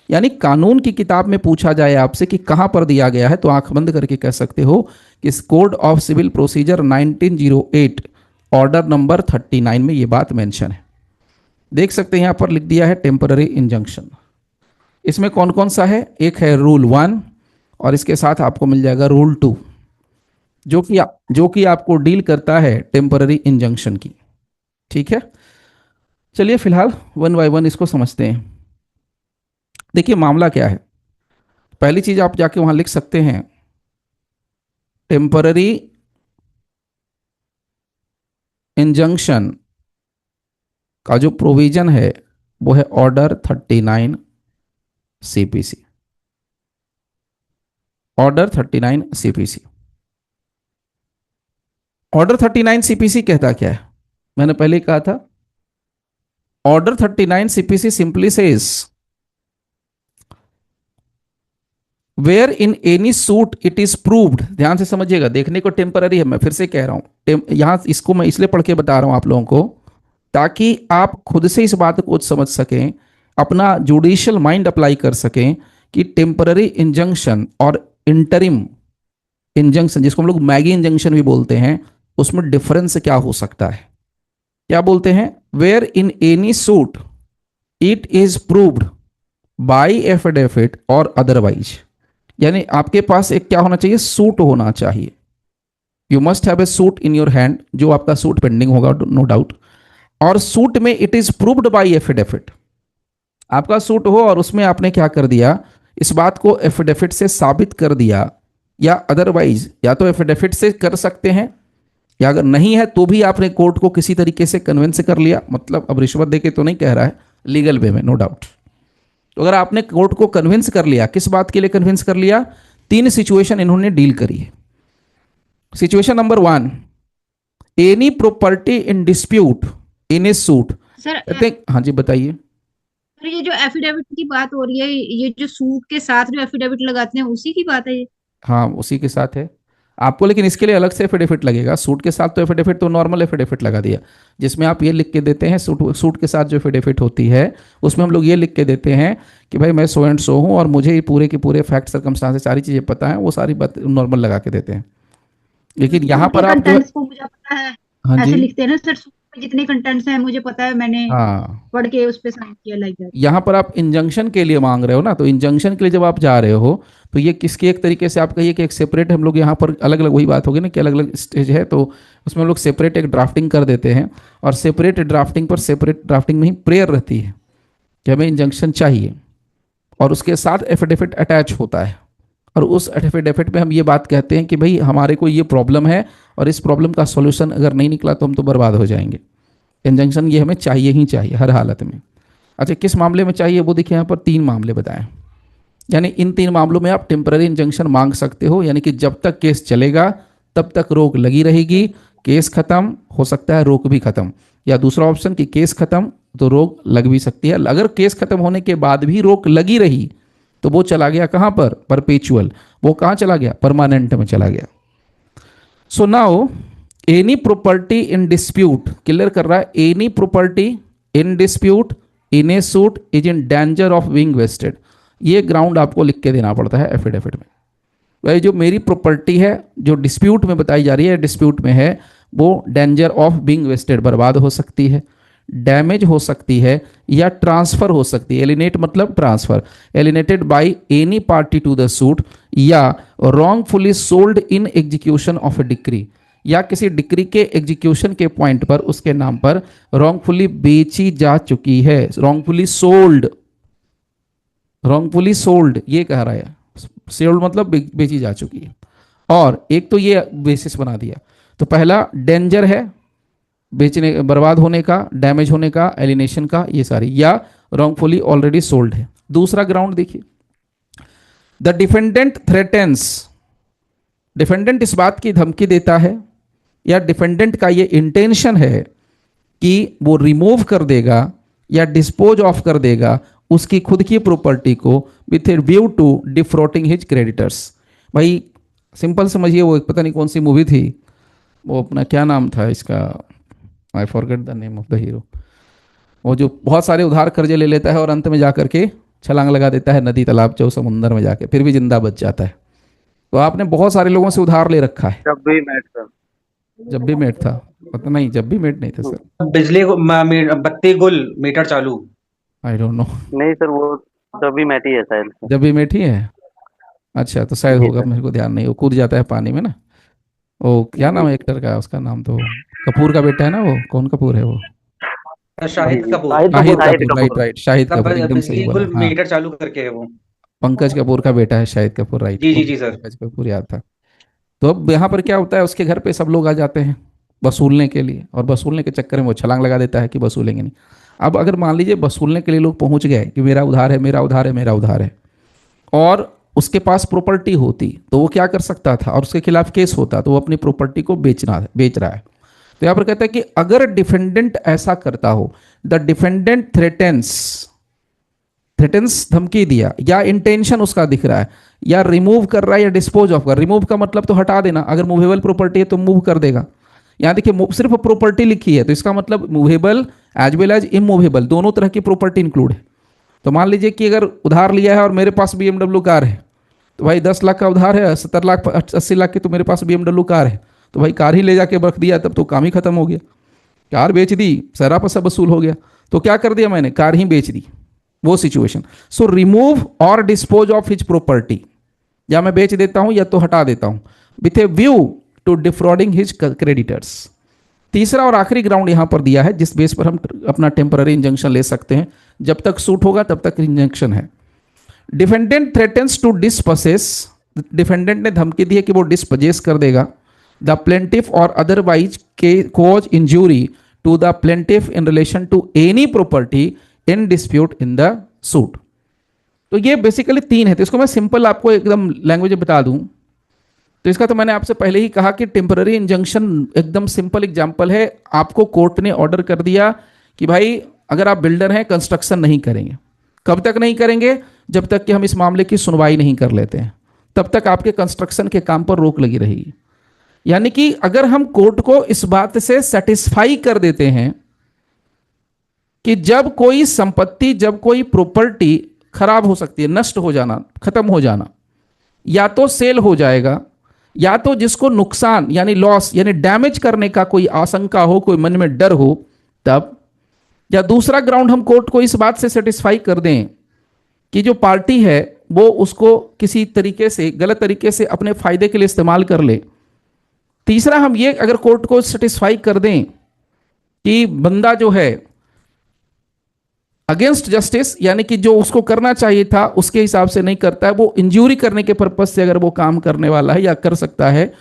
यानी कानून की किताब में पूछा जाए आपसे कि कहां पर दिया गया है, तो आंख बंद करके कह सकते हो कि code of civil procedure 1908 order number 39 में ये बात मेंशन है। देख सकते हैं यहां पर लिख दिया है टेम्पररी इंजंक्शन। इसमें कौन कौन सा है, एक है रूल 1 और इसके साथ आपको मिल जाएगा रूल 2, जो कि आपको डील करता है टेम्पररी इंजंक्शन की, ठीक है। चलिए फिलहाल वन बाय वन इसको समझते हैं। देखिए मामला क्या है, पहली चीज आप जाके वहां लिख सकते हैं, टेम्पररी इंजंक्शन का जो प्रोविजन है वो है order 39 CPC, order 39 CPC. Order 39 CPC कहता क्या है, मैंने पहले ही कहा था, order 39 CPC simply says where in any suit it is proved, ध्यान से समझिएगा, देखने को टेम्पररी है, मैं फिर से कह रहा हूं, यहां इसको मैं इसलिए पढ़ के बता रहा हूं आप लोगों को ताकि आप खुद से इस बात को समझ सकें, अपना जुडिशियल माइंड अप्लाई कर सकें कि टेम्पररी इंजंक्शन और इंटरिम इंजंक्शन, जिसको हम लोग मैगी इंजंक्शन भी बोलते हैं, उसमें डिफरेंस क्या हो सकता है। क्या बोलते हैं, where in any suit it is proved by affidavit और अदरवाइज, यानी आपके पास एक क्या होना चाहिए, सूट होना चाहिए। You must have a suit in your hand, जो आपका सूट पेंडिंग होगा नो डाउट, और सूट में it is proved by affidavit, आपका सूट हो और उसमें आपने क्या कर दिया, इस बात को एफिडेविट से साबित कर दिया, या अदरवाइज, या तो एफिडेविट से कर सकते हैं, या अगर नहीं है तो भी आपने कोर्ट को किसी तरीके से कन्विंस कर लिया, मतलब अब रिश्वत देके तो नहीं कह रहा है, लीगल वे में नो डाउट। तो अगर आपने कोर्ट को कन्विंस कर लिया, किस बात के लिए कन्विंस कर लिया, 3 सिचुएशन इन्होंने डील करी है। Situation number 1, any property in dispute in a suit. Sir हाँ जी बताइए। सर, ये जो एफिडेविट की बात हो रही है, ये जो सूट के साथ जो एफिडेविट लगाते हैं उसी की बात है ये? हाँ उसी के साथ है आपको, लेकिन इसके लिए अलग से एफिडेविट लगेगा। सूट के साथ तो एफिडेविट तो नॉर्मल एफिडेविट लगा दिया, जिसमें आप ये लिख के देते हैं, सूट के साथ जो एफिडेविट होती है उसमें हम लोग ये लिख के देते हैं कि भाई मैं सो एंड सो हूँ और मुझे ये पूरे के पूरे फैक्ट सर्कमस्टांसेस सारी चीज़ें पता है, वो सारी बात नॉर्मल लगा के देते हैं। लेकिन यहाँ पर आप कंटेंट्स को मुझे पता है, हाँ ऐसे जी, लिखते हैं ना सर, सूट में जितने कंटेंट्स हैं मुझे पता है, मैंने हाँ पढ़ के उस पे साइन किया, लाइक दैट। यहाँ पर आप इंजंक्शन के लिए मांग रहे हो ना, तो इंजंक्शन के लिए जब आप जा रहे हो तो ये किसकी एक तरीके से आप कहिए कि एक सेपरेट, हम लोग यहाँ पर अलग अलग वही बात होगी ना कि अलग अलग स्टेज है, तो उसमें हम लोग सेपरेट एक ड्राफ्टिंग कर देते हैं, और सेपरेट ड्राफ्टिंग पर सेपरेट ड्राफ्टिंग में ही प्रेयर रहती है कि हमें इंजंक्शन चाहिए, और उसके साथ एफिडेविट अटैच होता है, और उस एफिडेविट में हम ये बात कहते हैं कि भाई हमारे को ये प्रॉब्लम है और इस प्रॉब्लम का सॉल्यूशन अगर नहीं निकला तो हम तो बर्बाद हो जाएंगे, इंजंक्शन ये हमें चाहिए ही चाहिए हर हालत में। अच्छा किस मामले में चाहिए वो देखिए, यहाँ पर 3 मामले बताएं, यानी इन 3 मामलों में आप टेम्पररी इंजंक्शन मांग सकते हो, यानी कि जब तक केस चलेगा तब तक रोक लगी रहेगी, केस खत्म हो सकता है रोक भी खत्म, या दूसरा ऑप्शन कि केस खत्म तो रोक लग भी सकती है। अगर केस खत्म होने के बाद भी रोक लगी रही तो वो चला गया कहाँ पर, परपेचुअल, वो कहाँ चला गया, परमानेंट में चला गया। So now any property in dispute, clear कर रहा है, any property in dispute in a suit is in danger of being wasted, ये ग्राउंड आपको लिख के देना पड़ता है एफिडेविट में। भाई जो मेरी प्रॉपर्टी है जो डिस्प्यूट में बताई जा रही है, डिस्प्यूट में है, वो डेंजर ऑफ बीइंग वेस्टेड, बर्बाद हो सकती है, डैमेज हो सकती है, या ट्रांसफर हो सकती है। एलिनेट मतलब transfer, alienated by any party to the suit, या wrongfully sold in execution of a decree, या किसी डिक्री के एग्जीक्यूशन के पॉइंट पर उसके नाम पर रॉन्गफुली बेची जा चुकी है, रॉन्गफुली सोल्ड, रॉन्गफुली सोल्ड ये कह रहा है, सोल्ड मतलब बेची जा चुकी है। और एक तो ये बेसिस बना दिया, तो पहला डेंजर है, बेचने बर्बाद होने का, डैमेज होने का, एलिनेशन का, ये सारी, या रॉन्गफुली ऑलरेडी सोल्ड है। दूसरा ग्राउंड देखिए, द डिफेंडेंट थ्रेटेंस, डिफेंडेंट इस बात की धमकी देता है या डिफेंडेंट का ये इंटेंशन है कि वो रिमूव कर देगा या डिस्पोज ऑफ कर देगा उसकी खुद की प्रॉपर्टी को with a view to defrauding his creditors. भाई सिंपल समझिए, वो एक पता नहीं कौन सी मूवी थी, वो अपना क्या नाम था इसका, I forget the name of the hero, वो जो बहुत सारे उधार कर्जे ले लेता है और अंत में जाकर के छलांग लगा देता है नदी तालाब जो समुंदर में जाके, फिर भी जिंदा बच जाता है। तो आपने बहुत सारे लोगों से उधार ले रखा है। जब भी मैट था, जब भी मेट था, पता नहीं, जब भी मेट नहीं था सर, बिजली बत्ती गुल मीटर चालू। आई डोंट नो, नहीं सर वो जब भी मैट ही है शायद। जब भी मेट ही है, अच्छा तो शायद जी होगा, सर। मेरे को ध्यान नहीं, वो कूद जाता है पानी में ना, वो क्या नाम है एक्टर का, उसका नाम तो कपूर का बेटा है ना, वो कौन कपूर है वो, शाहिद कपूर। शाहिद शाहिद कपूर। कपूर, राइट राइट, शाहिद कपूर, एकदम सही बिजली बोला, गुल हाँ मीटर चालू करके है वो। पंकज कपूर का बेटा है शाहिद कपूर, राइट, जी जी जी सर। पंकज कपूर याद था। तो अब यहाँ पर क्या होता है, उसके घर पे सब लोग आ जाते हैं वसूलने के लिए, और वसूलने के चक्कर में वो छलांग लगा देता है कि वसूलेंगे नहीं। अब अगर मान लीजिए वसूलने के लिए लोग पहुंच गए कि मेरा उधार है, मेरा उधार है, मेरा उधार है, और उसके पास प्रॉपर्टी होती तो वो क्या कर सकता था, और उसके खिलाफ केस होता तो वो अपनी प्रॉपर्टी को बेच रहा है। तो यहाँ पर कहता है कि अगर डिफेंडेंट ऐसा करता हो, द डिफेंडेंट थ्रेटेंस थ्रेटन्स धमकी दिया, या इंटेंशन उसका दिख रहा है, या रिमूव कर रहा है, या डिस्पोज ऑफ कर। रिमूव का मतलब तो हटा देना, अगर मूवेबल प्रॉपर्टी है तो मूव कर देगा। यहाँ देखिए सिर्फ प्रॉपर्टी लिखी है, तो इसका मतलब movable as well as immovable दोनों तरह की प्रॉपर्टी इंक्लूड है। तो मान लीजिए कि अगर उधार लिया है और मेरे पास BMW कार है, तो भाई 10 लाख का उधार है, 70 लाख 80 लाख की तो मेरे पास BMW कार है, तो भाई कार ही ले जाके रख दिया, तब तो काम ही खत्म हो गया। कार बेच दी, सारा पैसा वसूल हो गया। तो क्या कर दिया मैंने, कार ही बेच दी, वो सिचुएशन। सो रिमूव और डिस्पोज ऑफ हिज प्रॉपर्टी, या मैं बेच देता हूं या तो हटा देता हूं, with a view to defrauding his creditors. तीसरा और आखिरी ग्राउंड यहां पर दिया है जिस बेस पर हम अपना टेम्पररी इंजंक्शन ले सकते हैं। जब तक सूट होगा तब तक इंजंक्शन है। Defendant threatens to dispossess, defendant ने धमकी दी है कि वो डिस्पजेस कर देगा द प्लेंटिफ और otherwise cause injury to the plaintiff in relation to any property in dispute in the suit. तो ये बेसिकली 3 है। तो इसको मैं सिंपल आपको एकदम लैंग्वेज बता दूं तो इसका तो मैंने आपसे पहले ही कहा कि टेम्पररी इंजंक्शन एकदम सिंपल एग्जांपल है। आपको कोर्ट ने ऑर्डर कर दिया कि भाई अगर आप बिल्डर हैं कंस्ट्रक्शन नहीं करेंगे। कब तक नहीं करेंगे, जब तक कि हम इस मामले की सुनवाई नहीं कर लेते हैं, तब तक आपके कंस्ट्रक्शन के काम पर रोक लगी रहेगी। यानी कि अगर हम कोर्ट को इस बात से सेटिस्फाई कर देते हैं कि जब कोई संपत्ति, जब कोई प्रॉपर्टी खराब हो सकती है, नष्ट हो जाना, खत्म हो जाना, या तो सेल हो जाएगा, या तो जिसको नुकसान यानी लॉस यानी डैमेज करने का कोई आशंका हो, कोई मन में डर हो, तब, या दूसरा ग्राउंड हम कोर्ट को इस बात से सेटिस्फाई कर दें कि जो पार्टी है वो उसको किसी तरीके से, गलत तरीके से अपने फायदे के लिए इस्तेमाल कर ले। तीसरा हम ये अगर कोर्ट को सेटिस्फाई कर दें कि बंदा जो है अगेंस्ट जस्टिस, यानी कि जो उसको करना चाहिए था उसके हिसाब से नहीं करता है, वो इंजूरी करने के पर्पज से अगर वो काम करने वाला है या कर सकता है,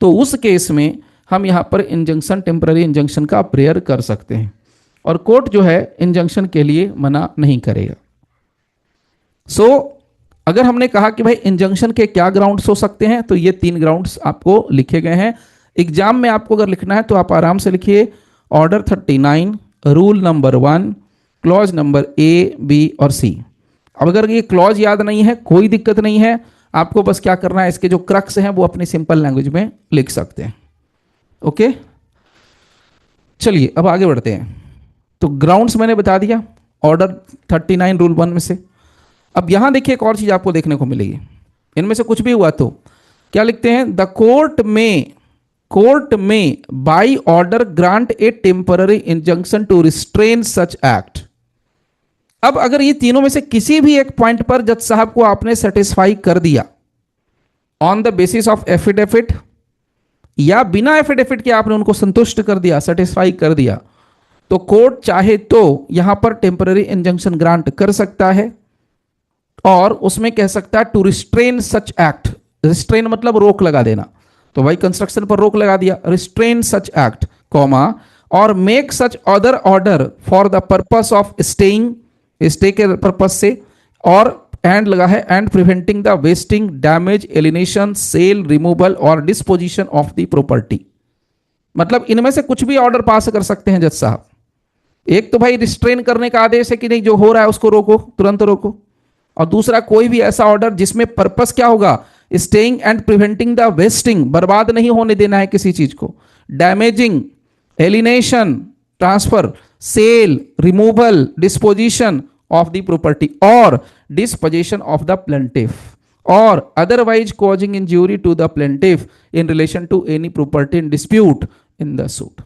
तो उस केस में हम यहां पर इंजंक्शन, टेम्पररी इंजंक्शन का प्रेयर कर सकते हैं और कोर्ट जो है इंजंक्शन के लिए मना नहीं करेगा। सो अगर हमने कहा कि भाई इंजंक्शन के क्या ग्राउंड्स हो सकते हैं, तो ये 3 ग्राउंड्स आपको लिखे गए हैं। एग्जाम में आपको अगर लिखना है तो आप आराम से लिखिए order 39, rule number 1, clause number A, B और सी। अब अगर ये क्लॉज याद नहीं है कोई दिक्कत नहीं है, आपको बस क्या करना है, इसके जो क्रक्स हैं वो अपनी सिंपल लैंग्वेज में लिख सकते हैं। ओके, चलिए अब आगे बढ़ते हैं। तो ग्राउंड्स मैंने बता दिया ऑर्डर 39 रूल 1 में से। अब यहां देखिए एक और चीज आपको देखने को मिलेगी, इनमें से कुछ भी हुआ तो क्या लिखते हैं, the court may by order grant a temporary injunction to restrain such act. अब अगर ये तीनों में से किसी भी एक पॉइंट पर जज साहब को आपने सेटिस्फाई कर दिया on the basis of affidavit, या बिना एफिडेविट के आपने उनको संतुष्ट कर दिया, सेटिस्फाई कर दिया, तो कोर्ट चाहे तो यहां पर टेम्पररी इंजंक्शन ग्रांट कर सकता है और उसमें कह सकता है to restrain such act. Restrain मतलब रोक लगा देना, तो भाई कंस्ट्रक्शन पर रोक लगा दिया, रिस्ट्रेन सच एक्ट, कॉमा, और make such other order for the purpose of staying, stay के पर्पस से, और एंड लगा है and preventing the wasting, damage, alienation, sale, removal और डिस्पोजिशन ऑफ द प्रॉपर्टी। मतलब इनमें से कुछ भी ऑर्डर पास कर सकते हैं जज साहब। एक तो भाई रिस्ट्रेन करने का आदेश है कि नहीं, जो हो रहा है उसको रोको, तुरंत रोको, और दूसरा कोई भी ऐसा ऑर्डर जिसमें पर्पस क्या होगा, staying and preventing the wasting, बर्बाद नहीं होने देना है किसी चीज को, damaging, alienation, transfer, sale, removal, disposition of the property और डिस्पोजिशन ऑफ द प्लेंटिफ, और otherwise causing injury to the plaintiff in relation to any property in dispute in the suit.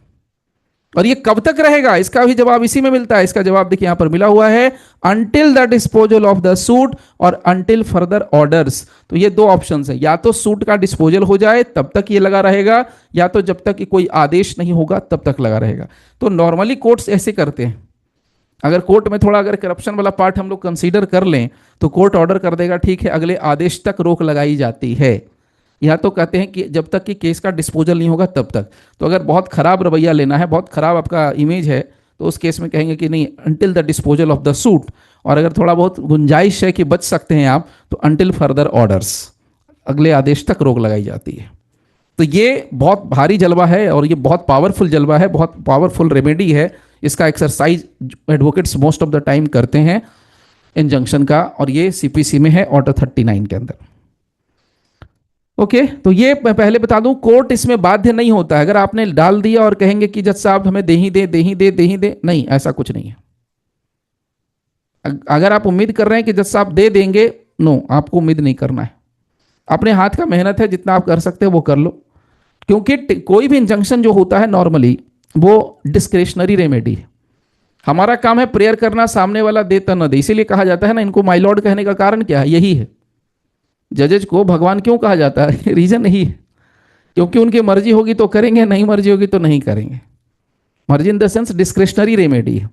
और ये कब तक रहेगा, इसका भी जवाब इसी में मिलता है। इसका जवाब देखिए यहां पर मिला हुआ है, until the disposal of the suit और अंटिल फर्दर ऑर्डर्स। तो ये 2 ऑप्शंस है, या तो सूट का डिस्पोजल हो जाए तब तक ये लगा रहेगा, या तो जब तक कि कोई आदेश नहीं होगा तब तक लगा रहेगा। तो नॉर्मली कोर्ट्स ऐसे करते हैं। अगर कोर्ट में थोड़ा अगर करप्शन वाला पार्ट हम लोग कंसीडर कर लें तो कोर्ट ऑर्डर कर देगा, ठीक है, अगले आदेश तक रोक लगाई जाती है, या तो कहते हैं कि जब तक कि केस का डिस्पोजल नहीं होगा तब तक। तो अगर बहुत खराब रवैया लेना है, बहुत खराब आपका इमेज है, तो उस केस में कहेंगे कि नहीं, until the disposal of the suit, और अगर थोड़ा बहुत गुंजाइश है कि बच सकते हैं आप, तो अंटिल फर्दर ऑर्डर्स, अगले आदेश तक रोक लगाई जाती है। तो ये बहुत भारी जलवा है और ये बहुत पावरफुल जलवा है, बहुत पावरफुल रेमेडी है। इसका exercise advocates most of the time करते हैं। इंजंक्शन का, और ये सीपीसी में है ऑर्डर 39 के अंदर। ओके, तो ये मैं पहले बता दूं, कोर्ट इसमें बाध्य नहीं होता है। अगर आपने डाल दिया और कहेंगे कि जज साहब हमें दे ही दे, दे ही दे, दे ही दे, नहीं, ऐसा कुछ नहीं है। अगर आप उम्मीद कर रहे हैं कि जज साहब दे देंगे, नो, आपको उम्मीद नहीं करना है। अपने हाथ का मेहनत है, जितना आप कर सकते हैं वो कर लो, क्योंकि कोई भी इंजंक्शन जो होता है नॉर्मली वो डिस्क्रिशनरी रेमेडी है। हमारा काम है प्रेयर करना, सामने वाला दे तो न दे। इसीलिए कहा जाता है ना, इनको माय लॉर्ड कहने का कारण क्या है, यही है। जजेज को भगवान क्यों कहा जाता है? रीजन यही है, क्योंकि उनकी मर्जी होगी तो करेंगे, नहीं मर्जी होगी तो नहीं करेंगे। मर्जी in the sense discretionary remedy है,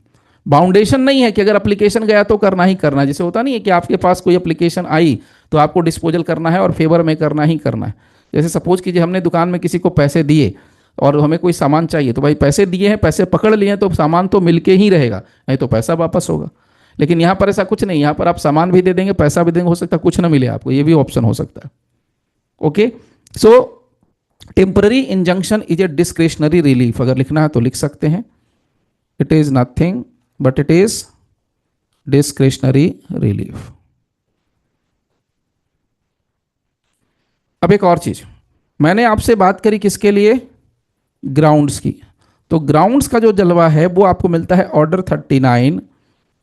बाउंडेशन नहीं है कि अगर एप्लीकेशन गया तो करना ही करना है। जैसे होता नहीं है कि आपके पास कोई एप्लीकेशन आई तो आपको डिस्पोजल करना है और फेवर में करना ही करना है। जैसे सपोज कीजिए हमने दुकान में किसी को पैसे दिए और हमें कोई सामान चाहिए, तो भाई पैसे दिए हैं, पैसे पकड़ लिए हैं, तो सामान तो मिलके ही रहेगा, नहीं तो पैसा वापस होगा। लेकिन यहाँ पर ऐसा कुछ नहीं, यहाँ पर आप सामान भी दे देंगे, पैसा भी देंगे, हो सकता है कुछ ना मिले आपको, ये भी ऑप्शन हो सकता है। Okay, so temporary injunction is a discretionary relief, अगर लिखना है तो लिख सकते हैं। It is nothing but it is discretionary relief. अब एक और चीज, मैंने आपसे बात करी किसके लिए, ग्राउंड्स की। तो ग्राउंड्स का जो जलवा है वो आपको मिलता है order 39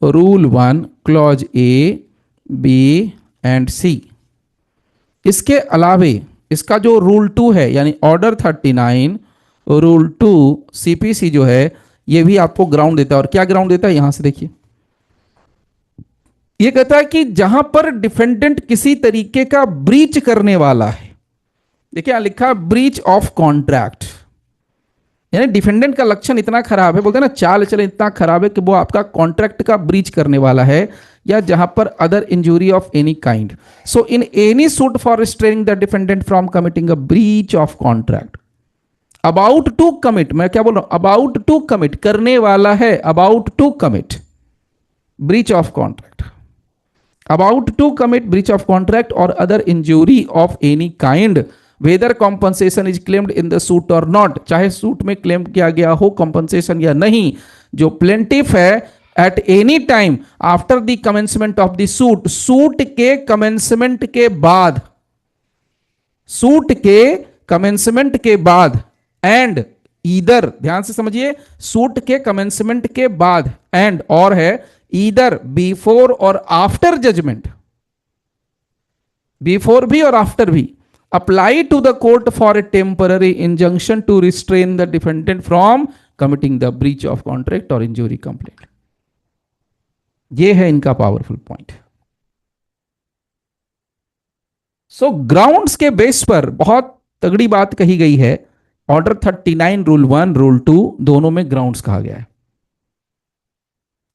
rule 1 clause A B and C. इसके अलावे इसका जो रूल 2 है, यानी ऑर्डर 39 रूल 2 सीपीसी जो है, ये भी आपको ग्राउंड देता है। और क्या ग्राउंड देता है, यहां से देखिए, ये कहता है कि जहां पर डिफेंडेंट किसी तरीके का ब्रीच करने वाला है, देखिए यहां लिखा ब्रीच ऑफ कॉन्ट्रैक्ट, यानी डिफेंडेंट का लक्षण इतना खराब है, बोलते हैं ना चाल चले इतना खराब है कि वो आपका कॉन्ट्रैक्ट का ब्रीच करने वाला है, या जहां पर other injury of any kind. So in any suit for restraining the defendant from committing a breach of contract, about to commit, मैं क्या बोल रहा हूं, अबाउट टू कमिट, करने वाला है, about to commit breach of contract, about to commit breach of contract और other injury of any kind, whether compensation is claimed in the suit और नॉट, चाहे सूट में क्लेम किया गया हो कॉम्पनसेशन या नहीं, जो प्लेंटिफ है at any time after the commencement of the suit, suit के कमेंसमेंट के बाद, सूट के कमेंसमेंट के बाद, एंड ईदर, ध्यान से समझिए, सूट के कमेंसमेंट के बाद, एंड और है ईदर बिफोर और आफ्टर जजमेंट, बिफोर भी और आफ्टर भी, apply to the court for a temporary injunction to restrain the defendant from committing the breach of contract or injury complaint. ये है इनका पावरफुल पॉइंट। सो ग्राउंड्स के बेस पर बहुत तगड़ी बात कही गई है। ऑर्डर 39 रूल 1 रूल 2 दोनों में ग्राउंड्स कहा गया है।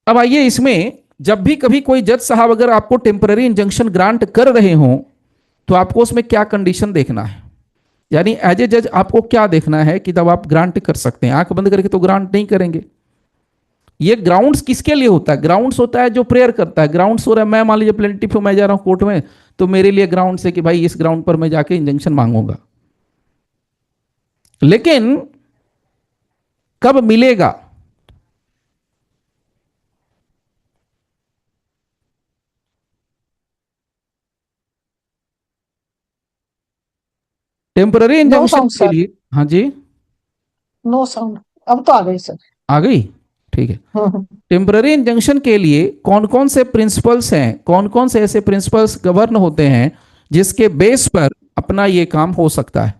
अब आइए इसमें, जब भी कभी कोई जज साहब अगर आपको टेम्पररी इंजंक्शन ग्रांट कर रहे हों तो आपको उसमें क्या कंडीशन देखना है, यानी एज ए जज आपको क्या देखना है कि तब आप ग्रांट कर सकते हैं। आंख बंद करके तो ग्रांट नहीं करेंगे। ये ग्राउंड्स किसके लिए होता है, ग्राउंड्स होता है जो प्रेयर करता है। ग्राउंड्स हो रहा है, मैं मान लीजिए प्लेंटिफ हूं, मैं जा रहा हूं कोर्ट में, तो मेरे लिए ग्राउंड्स है कि भाई इस ग्राउंड पर मैं जाके इंजंक्शन मांगूंगा। लेकिन कब मिलेगा, टेम्पररी इंजंक्शन के लिए। हाँ जी, नो साउंड, अब तो आ गई सर। आ गई, ठीक है। टेम्पररी इंजंक्शन के लिए कौन कौन से प्रिंसिपल्स हैं, कौन कौन से ऐसे प्रिंसिपल्स गवर्न होते हैं जिसके बेस पर अपना ये काम हो सकता है।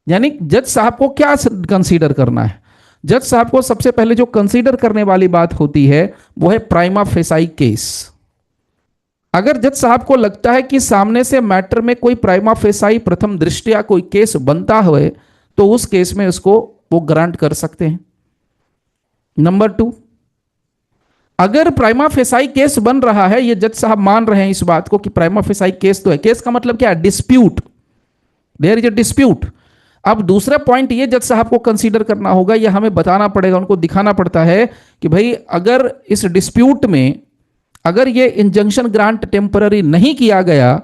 यानी जज साहब को क्या कंसीडर करना है, जज साहब को सबसे पहले जो कंसीडर करने वाली बात होती है वो है प्राइमा फेसाई केस। अगर जज साहब को लगता है कि सामने से मैटर में कोई प्राइमा फेसाई प्रथम दृष्टया कोई केस बनता हुए, तो उस केस में उसको वो ग्रांट कर सकते हैं। नंबर 2, अगर प्राइमा फेसाई केस बन रहा है, ये जज साहब मान रहे हैं इस बात को कि प्राइमा फेसाई केस तो है, केस का मतलब क्या है, dispute, there is a dispute. अब दूसरा पॉइंट ये जज साहब को कंसीडर करना होगा, ये हमें बताना पड़ेगा, उनको दिखाना पड़ता है कि भाई अगर इस डिस्प्यूट में अगर ये इंजंक्शन ग्रांट टेम्पररी नहीं किया गया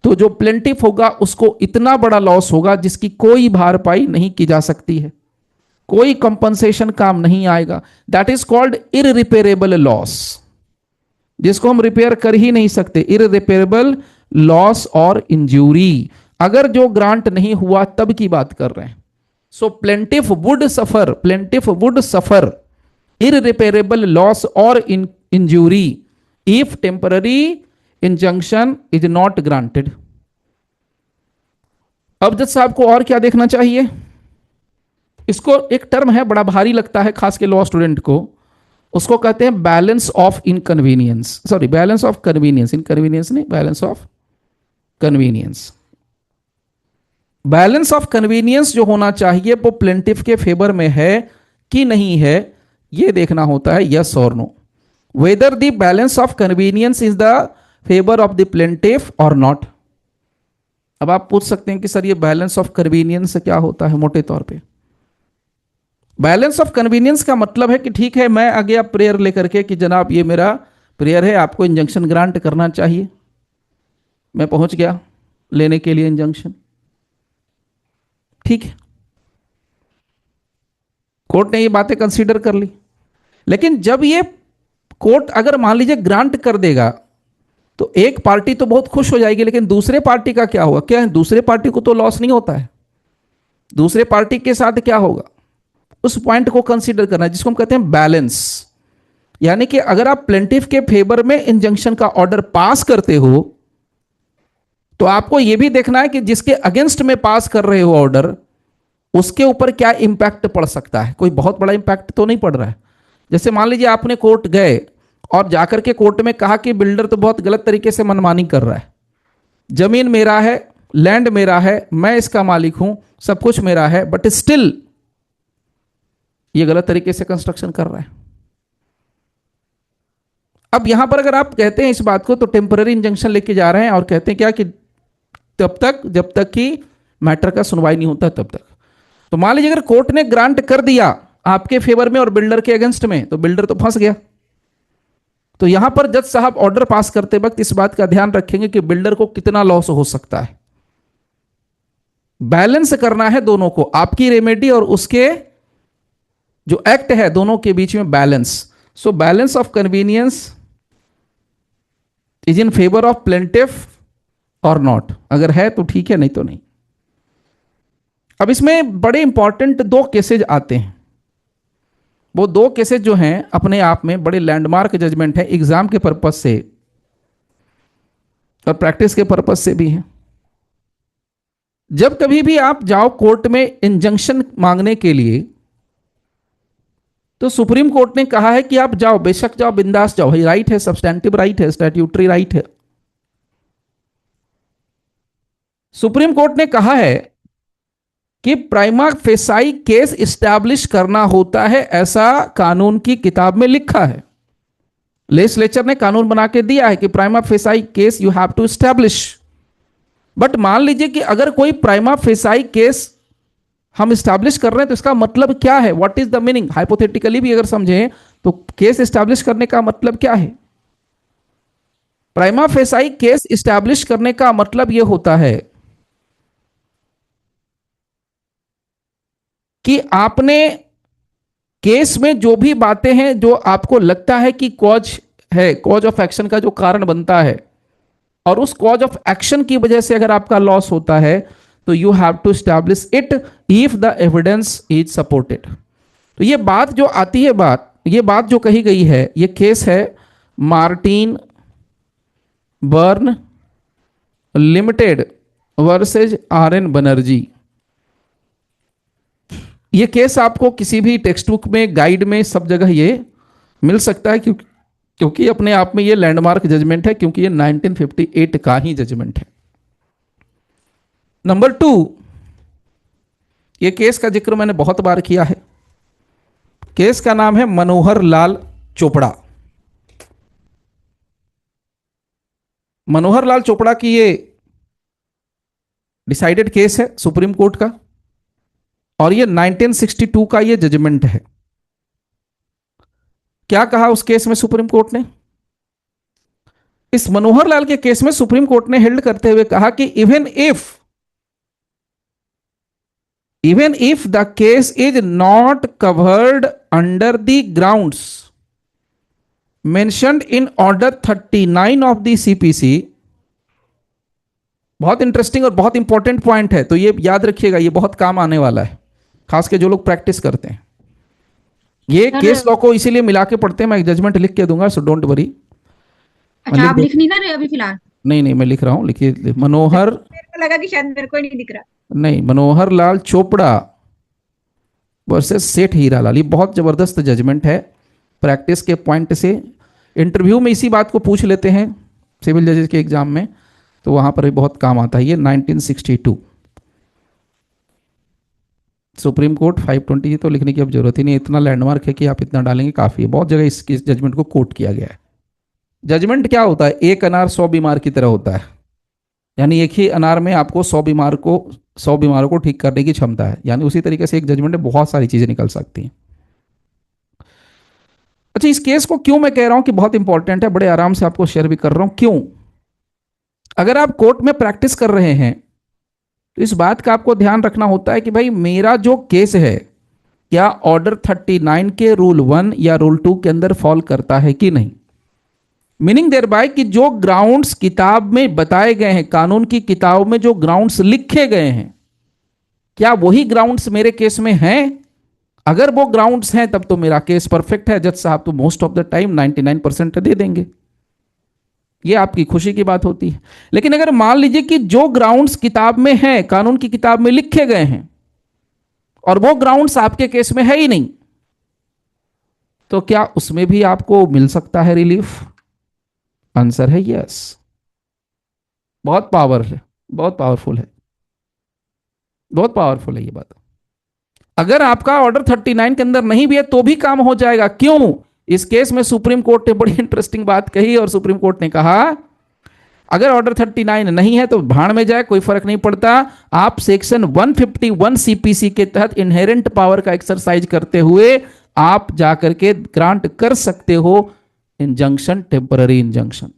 तो जो प्लेंटिफ होगा उसको इतना बड़ा लॉस होगा जिसकी कोई भरपाई नहीं की जा सकती है, कोई कंपनसेशन काम नहीं आएगा। That is called irreparable loss. जिसको हम रिपेयर कर ही नहीं सकते, इररिपेरेबल लॉस और इंजरी। अगर जो ग्रांट नहीं हुआ तब की बात कर रहे हैं। सो प्लेंटिफ वुड सफर इररिपेरेबल लॉस और injury if temporary injunction is not granted. अब जज साहब को और क्या देखना चाहिए? इसको एक टर्म है, बड़ा भारी लगता है खास के लॉ स्टूडेंट को, उसको कहते हैं balance of inconvenience, sorry balance of convenience, inconvenience नहीं, balance of convenience. Balance of convenience जो होना चाहिए वो प्लेंटिफ के फेवर में है कि नहीं है, यह देखना होता है, यस और no, whether the balance of convenience is the favour of the plaintiff और नॉट। अब आप पूछ सकते हैं कि सर ये बैलेंस ऑफ कन्वीनियंस क्या होता है? मोटे तौर पे बैलेंस ऑफ कन्वीनियंस का मतलब है कि ठीक है, मैं आ गया प्रेयर लेकर के कि जनाब ये मेरा प्रेयर है, आपको इंजंक्शन ग्रांट करना चाहिए, मैं पहुंच गया लेने के लिए इंजंक्शन, ठीक है, कोर्ट ने ये बातें कंसीडर कर ली। लेकिन जब ये कोर्ट अगर मान लीजिए ग्रांट कर देगा तो एक पार्टी तो बहुत खुश हो जाएगी, लेकिन दूसरे पार्टी का क्या होगा? क्या है, दूसरे पार्टी को तो लॉस नहीं होता है, दूसरे पार्टी के साथ क्या होगा, उस पॉइंट को कंसीडर करना है, जिसको हम कहते हैं बैलेंस। यानी कि अगर आप प्लेंटिफ के फेवर में इंजंक्शन का ऑर्डर पास करते हो तो आपको यह भी देखना है कि जिसके अगेंस्ट में पास कर रहे हो ऑर्डर, उसके ऊपर क्या इंपैक्ट पड़ सकता है। कोई बहुत बड़ा इंपैक्ट तो नहीं पड़ रहा है। जैसे मान लीजिए आपने कोर्ट गए और जाकर के कोर्ट में कहा कि बिल्डर तो बहुत गलत तरीके से मनमानी कर रहा है, जमीन मेरा है, लैंड मेरा है, मैं इसका मालिक हूं, सब कुछ मेरा है, बट स्टिल ये गलत तरीके से कंस्ट्रक्शन कर रहा है। अब यहां पर अगर आप कहते हैं इस बात को, तो टेम्पररी इंजंक्शन लेके जा रहे हैं और कहते हैं क्या कि तब तक जब तक कि मैटर का सुनवाई नहीं होता तब तक। तो मान लीजिए अगर कोर्ट ने ग्रांट कर दिया आपके फेवर में और बिल्डर के अगेंस्ट में, तो बिल्डर तो फंस गया। तो यहां पर जज साहब ऑर्डर पास करते वक्त इस बात का ध्यान रखेंगे कि बिल्डर को कितना लॉस हो सकता है। बैलेंस करना है दोनों को, आपकी रेमेडी और उसके जो एक्ट है दोनों के बीच में balance. So balance of convenience is in favour of plaintiff और नॉट, अगर है तो ठीक है, नहीं तो नहीं। अब इसमें बड़े इंपॉर्टेंट दो केसेज आते हैं। वो दो केसेज जो हैं अपने आप में बड़े लैंडमार्क जजमेंट है, एग्जाम के पर्पज से और प्रैक्टिस के पर्पज से भी है। जब कभी भी आप जाओ कोर्ट में इंजंक्शन मांगने के लिए, तो सुप्रीम कोर्ट ने कहा है कि आप जाओ, बेशक जाओ, बिंदास जाओ, भाई राइट है, सब्सटैंटिव राइट है, स्टैट्यूटरी राइट है। सुप्रीम कोर्ट ने कहा है कि प्राइमा फेसाई केस इस्टैब्लिश करना होता है, ऐसा कानून की किताब में लिखा है। लेजिस्लेचर ने कानून बना के दिया है कि prima facie case you have to establish. But मान लीजिए कि अगर कोई प्राइमा फेसाई केस हम इस्टैब्लिश कर रहे हैं तो इसका मतलब क्या है, what is the meaning. Hypothetically भी अगर समझें तो केस इस्टैब्लिश करने का मतलब क्या है। प्राइमा फेसाई केस इस्टैब्लिश करने का मतलब यह होता है कि आपने केस में जो भी बातें हैं जो आपको लगता है कि कॉज है, कॉज ऑफ एक्शन का जो कारण बनता है, और उस कॉज ऑफ एक्शन की वजह से अगर आपका लॉस होता है तो you have to establish it if the evidence is supported. तो ये बात जो आती है, ये बात जो कही गई है, ये केस है Martin burn limited versus RN Banerjee. ये केस आपको किसी भी टेक्स्ट बुक में, गाइड में, सब जगह ये मिल सकता है, क्योंकि अपने आप में ये लैंडमार्क जजमेंट है, क्योंकि ये 1958 का ही जजमेंट है। नंबर 2, ये केस का जिक्र मैंने बहुत बार किया है। केस का नाम है मनोहर लाल चोपड़ा। मनोहर लाल चोपड़ा की ये डिसाइडेड केस है सुप्रीम कोर्ट का, और ये 1962 का ये जजमेंट है। क्या कहा उस केस में सुप्रीम कोर्ट ने? इस मनोहर लाल के केस में सुप्रीम कोर्ट ने हेल्ड करते हुए कहा कि even if the case is not covered under the grounds mentioned in order 39 of the CPC. बहुत इंटरेस्टिंग और बहुत इंपॉर्टेंट पॉइंट है, तो ये याद रखिएगा, ये बहुत काम आने वाला है, खास के जो लोग प्रैक्टिस करते हैं। ये सर केस लॉ को इसीलिए मिला के पढ़ते हैं। मैं एक जजमेंट लिख के दूंगा, सो डोंट वरी। अच्छा, आप लिख नहीं ना रहे अभी फिलहाल? नहीं नहीं, मैं लिख रहा हूं, लिखिए। मनोहर, मेरे को लगा कि शायद मेरे को ही नहीं दिख रहा। नहीं, मनोहर लाल चोपड़ा वर्सेस सेठ हीरालाल। ये बहुत जबरदस्त जजमेंट है प्रैक्टिस के पॉइंट से। इंटरव्यू में इसी बात को पूछ लेते हैं सिविल जजेस के एग्जाम में, तो वहां पर भी बहुत काम आता है। ये 1962 सुप्रीम कोर्ट 520। ये तो लिखने की अब जरूरत ही नहीं, इतना लैंडमार्क है कि आप इतना डालेंगे काफी है। बहुत जगह इस जजमेंट को कोट किया गया है। जजमेंट क्या होता है? एक अनार 100 बीमार की तरह होता है, यानी एक ही अनार में आपको 100 बीमारों को ठीक करने की क्षमता है। यानी उसी तरीके से एक जजमेंट में बहुत सारी चीजें निकल सकती हैं। अच्छा, इस केस को क्यों मैं कह रहा हूं कि बहुत इंपॉर्टेंट है, बड़े आराम से आपको शेयर भी कर रहा हूं क्यों। अगर आप कोर्ट में प्रैक्टिस कर रहे हैं तो इस बात का आपको ध्यान रखना होता है कि भाई मेरा जो केस है क्या ऑर्डर 39 के रूल 1 या रूल 2 के अंदर फॉल करता है कि नहीं। मीनिंग देयर बाय कि जो ग्राउंड्स किताब में बताए गए हैं, कानून की किताब में जो ग्राउंड्स लिखे गए हैं, क्या वही ग्राउंड्स मेरे केस में हैं। अगर वो ग्राउंड्स हैं तब तो मेरा केस परफेक्ट है, जज साहब तो मोस्ट ऑफ द टाइम 99% दे देंगे, ये आपकी खुशी की बात होती है। लेकिन अगर मान लीजिए कि जो ग्राउंड्स किताब में हैं, कानून की किताब में लिखे गए हैं, और वो ग्राउंड्स आपके केस में है ही नहीं, तो क्या उसमें भी आपको मिल सकता है रिलीफ? आंसर है यस। बहुत पावर है, बहुत पावरफुल है, बहुत पावरफुल है ये बात। अगर आपका ऑर्डर 39 के अंदर नहीं भी है तो भी काम हो जाएगा। क्यों? इस केस में सुप्रीम कोर्ट ने बड़ी इंटरेस्टिंग बात कही, और सुप्रीम कोर्ट ने कहा अगर ऑर्डर 39 नहीं है तो भाड़ में जाए, कोई फर्क नहीं पड़ता। आप सेक्शन 151 सीपीसी के तहत इनहेरेंट पावर का एक्सरसाइज करते हुए आप जाकर के ग्रांट कर सकते हो इंजंक्शन, टेम्पररी इंजंक्शन।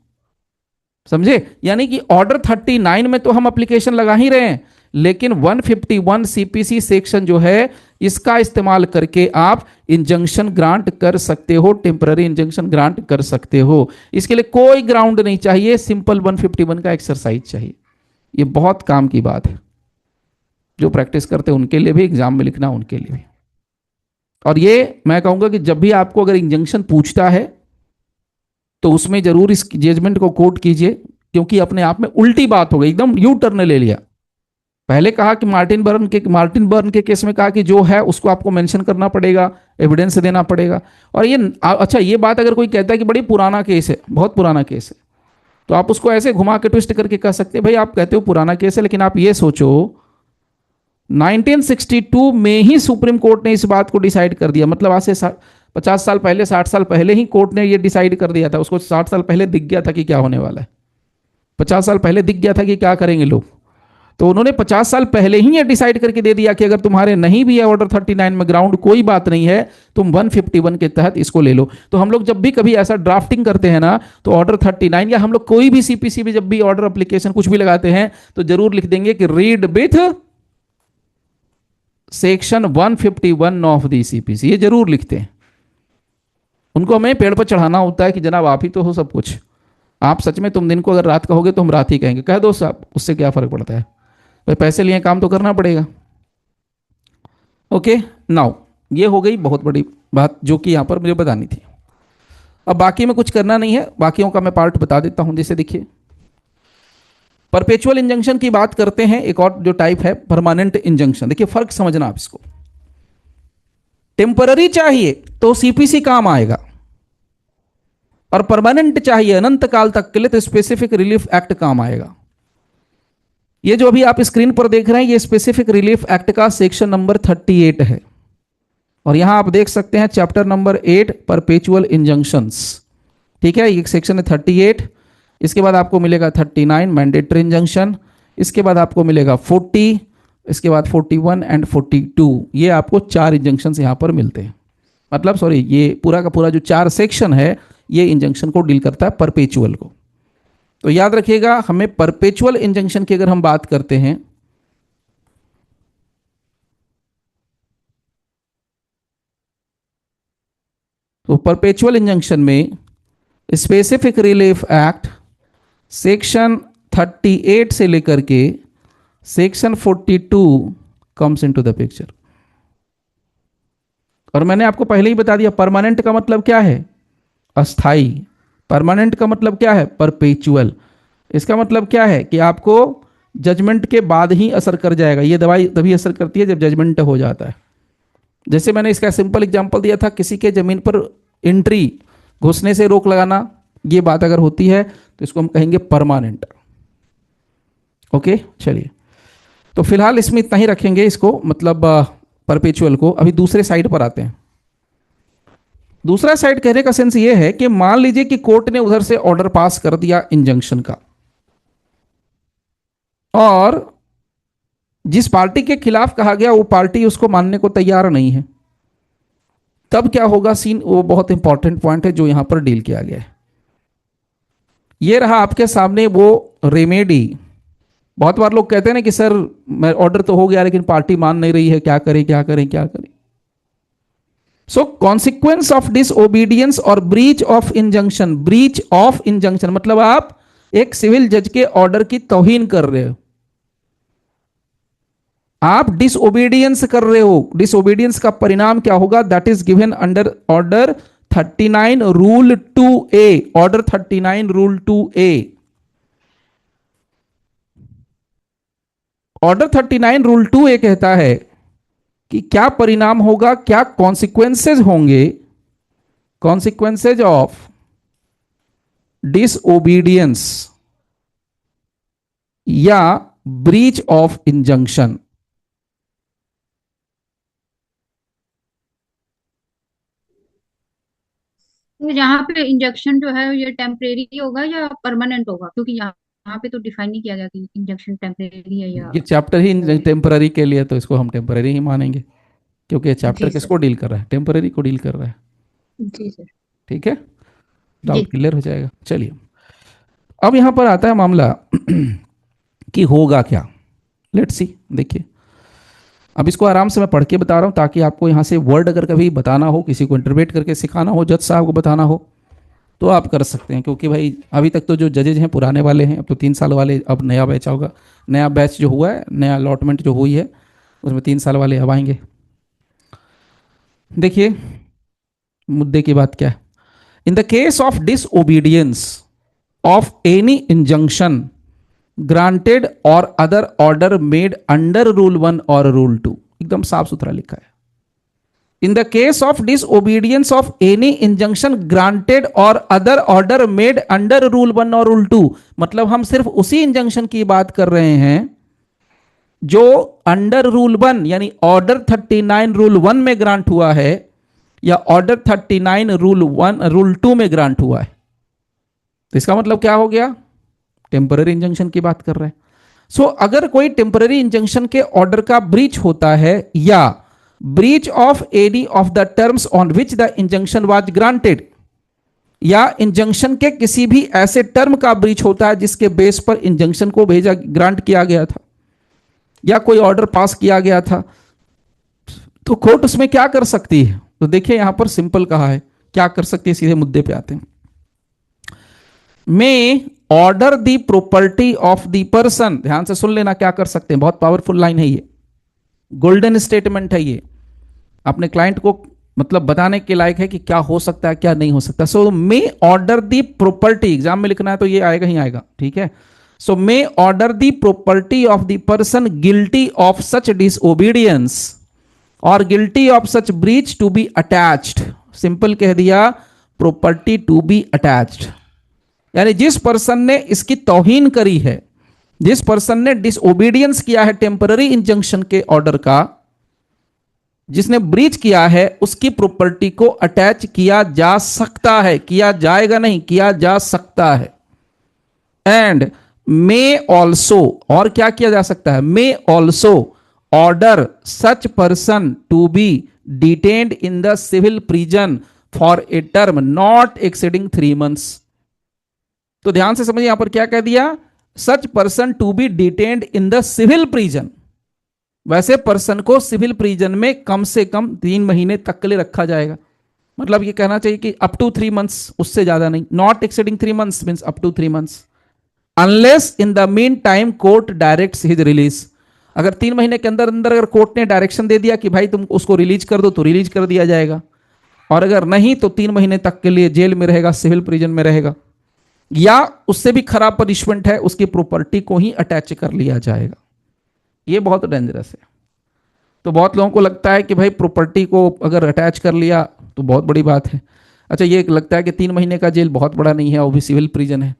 समझे? यानी कि ऑर्डर 39 में तो हम एप्लीकेशन लगा ही रहे हैं, लेकिन 151 सीपीसी सेक्शन जो है इसका इस्तेमाल करके आप इंजंक्शन ग्रांट कर सकते हो, टेम्पररी इंजंक्शन ग्रांट कर सकते हो। इसके लिए कोई ग्राउंड नहीं चाहिए, सिंपल 151 का एक्सरसाइज चाहिए। ये बहुत काम की बात है, जो प्रैक्टिस करते हैं उनके लिए भी, एग्जाम में लिखना उनके लिए भी। और ये मैं कहूंगा कि जब भी आपको अगर इंजंक्शन पूछता है तो उसमें जरूर इस जजमेंट को कोट कीजिए, क्योंकि अपने आप में उल्टी बात हो गई, एकदम यू टर्न ले लिया। पहले कहा कि मार्टिन बर्न के केस में कहा कि जो है उसको आपको मेंशन करना पड़ेगा, एविडेंस देना पड़ेगा। और ये अच्छा, ये बात अगर कोई कहता है कि बड़ी पुराना केस है, बहुत पुराना केस है, तो आप उसको ऐसे घुमा के ट्विस्ट करके कह सकते हैं भाई आप कहते हो पुराना केस है, लेकिन आप ये सोचो 1962 में ही सुप्रीम कोर्ट ने इस बात को डिसाइड कर दिया। मतलब आज से 50 साल पहले, 60 साल पहले ही कोर्ट ने ये डिसाइड कर दिया था। उसको 60 साल पहले दिख गया था कि क्या होने वाला है, 50 साल पहले दिख गया था कि क्या करेंगे लोग। तो उन्होंने 50 साल पहले ही ये डिसाइड करके दे दिया कि अगर तुम्हारे नहीं भी है ऑर्डर 39 में ग्राउंड, कोई बात नहीं है, तुम 151 के तहत इसको ले लो। तो हम लोग जब भी कभी ऐसा ड्राफ्टिंग करते हैं ना, तो ऑर्डर 39 या हम लोग कोई भी सीपीसी में जब भी ऑर्डर एप्लीकेशन कुछ भी लगाते हैं तो जरूर लिख देंगे कि read with section 151 of the CPC, ये जरूर लिखते हैं। उनको हमें पेड़ पर चढ़ाना होता है कि जनाब आप ही तो हो सब कुछ, आप सच में, तुम दिन को अगर रात कहोगे तो हम रात ही कहेंगे, कह दो साहब, उससे क्या फर्क पड़ता है, भाई पैसे लिए काम तो करना पड़ेगा। ओके, नाउ ये हो गई बहुत बड़ी बात जो कि यहां पर मुझे बतानी थी। अब बाकी में कुछ करना नहीं है, बाकियों का मैं पार्ट बता देता हूं। जैसे देखिए, परपेचुअल इंजंक्शन की बात करते हैं। एक और जो टाइप है परमानेंट इंजंक्शन। देखिए फर्क समझना आप इसको। टेम्पररी चाहिए तो सीपीसी काम आएगा, और परमानेंट चाहिए अनंत काल तक के लिए तो स्पेसिफिक रिलीफ एक्ट काम आएगा। ये जो अभी आप स्क्रीन पर देख रहे हैं ये स्पेसिफिक रिलीफ एक्ट का सेक्शन नंबर 38 है, और यहां आप देख सकते हैं चैप्टर नंबर 8 परपेचुअल इंजंक्शंस। ठीक है, ये सेक्शन है 38। इसके बाद आपको मिलेगा 39 मैंडेटरी इंजंक्शन, इसके बाद आपको मिलेगा 40, इसके बाद 41 एंड 42। ये आपको 4 इंजंक्शन यहां पर मिलते हैं। मतलब सॉरी, ये पूरा का पूरा जो 4 सेक्शन है ये इंजंक्शन को डील करता है, परपेचुअल को। तो याद रखिएगा, हमें परपेचुअल इंजंक्शन की अगर हम बात करते हैं तो परपेचुअल इंजंक्शन में स्पेसिफिक रिलीफ एक्ट सेक्शन 38 से लेकर के section 42 comes into the picture. और मैंने आपको पहले ही बता दिया परमानेंट का मतलब क्या है, अस्थाई। परमानेंट का मतलब क्या है, परपेचुअल। इसका मतलब क्या है कि आपको जजमेंट के बाद ही असर कर जाएगा। ये दवाई तभी असर करती है जब जजमेंट हो जाता है। जैसे मैंने इसका सिंपल एग्जांपल दिया था, किसी के जमीन पर एंट्री, घुसने से रोक लगाना, ये बात अगर होती है तो इसको हम कहेंगे परमानेंट। ओके, चलिए, तो फिलहाल इसमें इतना ही रखेंगे इसको, मतलब परपेचुअल को। अभी दूसरे साइड पर आते हैं। दूसरा साइड कहने का सेंस ये है कि मान लीजिए कि कोर्ट ने उधर से ऑर्डर पास कर दिया इंजंक्शन का, और जिस पार्टी के खिलाफ कहा गया वो पार्टी उसको मानने को तैयार नहीं है, तब क्या होगा सीन, वो बहुत इंपॉर्टेंट पॉइंट है जो यहां पर डील किया गया है। ये रहा आपके सामने वो रेमेडी। बहुत बार लोग कहते हैं ना कि सर मैं ऑर्डर तो हो गया लेकिन पार्टी मान नहीं रही है, क्या करें क्या करें क्या करें। सो कॉन्सिक्वेंस ऑफ डिसओबीडियंस और breach of injunction. Breach of injunction मतलब आप एक सिविल जज के ऑर्डर की तौहीन कर रहे हो, आप डिसओबीडियंस कर रहे हो। डिसओबीडियंस का परिणाम क्या होगा, that is given under order 39 rule 2A। Order 39 rule 2A। Order 39 rule 2A कहता है कि क्या परिणाम होगा, क्या कॉन्सिक्वेंसेज होंगे, कॉन्सिक्वेंसेज ऑफ डिसओबीडियंस या ब्रीच ऑफ इंजंक्शन। तो यहाँ पे इंजेक्शन जो है ये टेम्परेरी होगा या परमानेंट होगा, क्योंकि यहाँ पे तो डिफाइन नहीं किया गया कि इंजेक्शन टेम्परेरी है या ये चैप्टर ही permanent। टेम्पररी के लिए, तो इसको हम टेम्पररी ही मानेंगे, क्योंकि ये चैप्टर जी किसको सर। डील कर रहा है, टेम्पररी को डील कर रहा है। जी सर। ठीक है, जी। डाउट क्लियर हो जाएगा। चलिए, अब यहां पर आता है मामला कि होगा क्या। लेट्स सी, देखिए अब इसको आराम से मैं पढ़ के बता रहा हूं ताकि आपको यहां से वर्ड अगर कभी बताना हो, किसी को इंटरप्रेट करके सिखाना हो, जज साहब को बताना हो तो आप कर सकते हैं। क्योंकि भाई अभी तक तो जो जजेज हैं पुराने वाले हैं, अब तो 3 साल वाले, अब नया बैच होगा, नया बैच जो हुआ है, नया अलॉटमेंट जो हुई है उसमें 3 साल वाले अब आएंगे। देखिए मुद्दे की बात क्या है। In the case of disobedience of any injunction granted और other order made under rule 1 और रूल 2, एकदम साफ सुथरा लिखा है। In the case of disobedience of any injunction granted और other order made under rule 1 और रूल 2, मतलब हम सिर्फ उसी इंजंक्शन की बात कर रहे हैं जो अंडर रूल 1 यानी ऑर्डर 39 रूल 1 में ग्रांट हुआ है या ऑर्डर 39 रूल 2 में ग्रांट हुआ है। तो इसका मतलब क्या हो गया, टेम्पररी इंजंक्शन की बात कर रहे हैं। सो अगर कोई टेम्पररी इंजंक्शन के ऑर्डर का ब्रीच होता है या breach of any of the terms on which the injunction was granted, या इंजंक्शन के किसी भी ऐसे टर्म का ब्रीच होता है जिसके बेस पर इंजंक्शन को भेजा ग्रांट किया गया था या कोई ऑर्डर पास किया गया था, तो कोर्ट उसमें क्या कर सकती है। तो देखिए यहां पर सिंपल कहा है, क्या कर सकती है, सीधे मुद्दे पे आते हैं। May order the property of the person, ध्यान से सुन लेना क्या कर सकते हैं, बहुत पावरफुल लाइन है ये, गोल्डन स्टेटमेंट है ये, अपने क्लाइंट को मतलब बताने के लायक है कि क्या हो सकता है क्या नहीं हो सकता। सो may order the property, exam में लिखना है तो ये आएगा ही आएगा, ठीक है। So may order the property of the person guilty of such disobedience और guilty of such breach to be attached. Simple कह दिया, प्रॉपर्टी टू बी अटैच्ड, यानी जिस पर्सन ने इसकी तौहीन करी है, जिस पर्सन ने डिसओबीडियंस किया है टेम्पररी इंजंक्शन के ऑर्डर का, जिसने ब्रीच किया है, उसकी प्रॉपर्टी को अटैच किया जा सकता है, किया जाएगा नहीं, किया जा सकता है। एंड मे ऑल्सो, और क्या किया जा सकता है, may also order such person to be detained in the civil prison for a term not exceeding 3 months। तो ध्यान से समझिए यहां पर क्या कह दिया, such person to be detained in the civil prison. वैसे पर्सन को सिविल प्रिजन में कम से कम 3 महीने तक के लिए रखा जाएगा, मतलब ये कहना चाहिए कि अप टू 3 मंथ्स, उससे ज्यादा नहीं, not exceeding 3 months means up to 3 months, unless in the meantime court directs his release. अगर 3 महीने के अंदर अंदर अगर कोर्ट ने डायरेक्शन दे दिया कि भाई तुम उसको रिलीज कर दो, तो रिलीज कर दिया जाएगा, और अगर नहीं तो 3 महीने तक के लिए जेल में रहेगा, सिविल प्रिजन में रहेगा, या उससे भी खराब पनिशमेंट है, उसकी प्रॉपर्टी को ही अटैच कर लिया जाएगा। ये बहुत डेंजरस है। तो बहुत लोगों को लगता है कि भाई प्रॉपर्टी को अगर अटैच कर लिया तो बहुत बड़ी बात है। अच्छा, ये लगता है कि 3 महीने का जेल बहुत बड़ा नहीं है, वो भी सिविल प्रिजन है।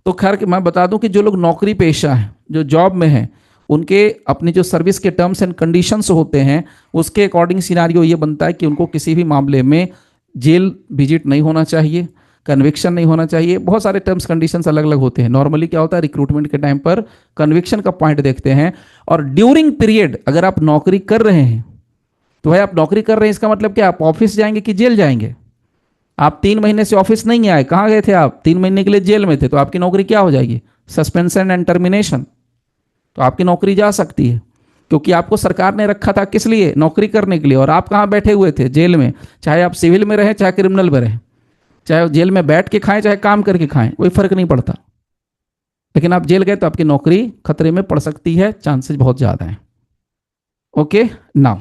तो खैर मैं बता दूं कि जो लोग नौकरी पेशा हैं, जो जॉब में हैं, उनके अपनी जो सर्विस के टर्म्स एंड कंडीशंस होते हैं, उसके अकॉर्डिंग सिनारियो ये बनता है कि उनको किसी भी मामले में जेल विजिट नहीं होना चाहिए, कन्विक्शन नहीं होना चाहिए। बहुत सारे टर्म्स कंडीशंस अलग अलग होते हैं। नॉर्मली क्या होता है, रिक्रूटमेंट के टाइम पर कन्विक्शन का पॉइंट देखते हैं, और ड्यूरिंग पीरियड अगर आप नौकरी कर रहे हैं तो भाई आप नौकरी कर रहे हैं, इसका मतलब क्या, आप ऑफिस जाएंगे कि जेल जाएंगे? आप 3 महीने से ऑफिस नहीं आए, कहाँ गए थे आप? 3 महीने के लिए जेल में थे, तो आपकी नौकरी क्या हो जाएगी? Suspension and termination. तो आपकी नौकरी जा सकती है, क्योंकि आपको सरकार ने रखा था किस लिए? नौकरी करने के लिए। और आप कहाँ बैठे हुए थे? जेल में। चाहे आप सिविल में रहें, चाहे क्रिमिनल में रहें, चाहे जेल में बैठ के खाएं, चाहे काम करके खाएं, कोई फर्क नहीं पड़ता। लेकिन आप जेल गए तो आपकी नौकरी खतरे में पड़ सकती है, चांसेस बहुत ज्यादा हैं। ओके नाउ,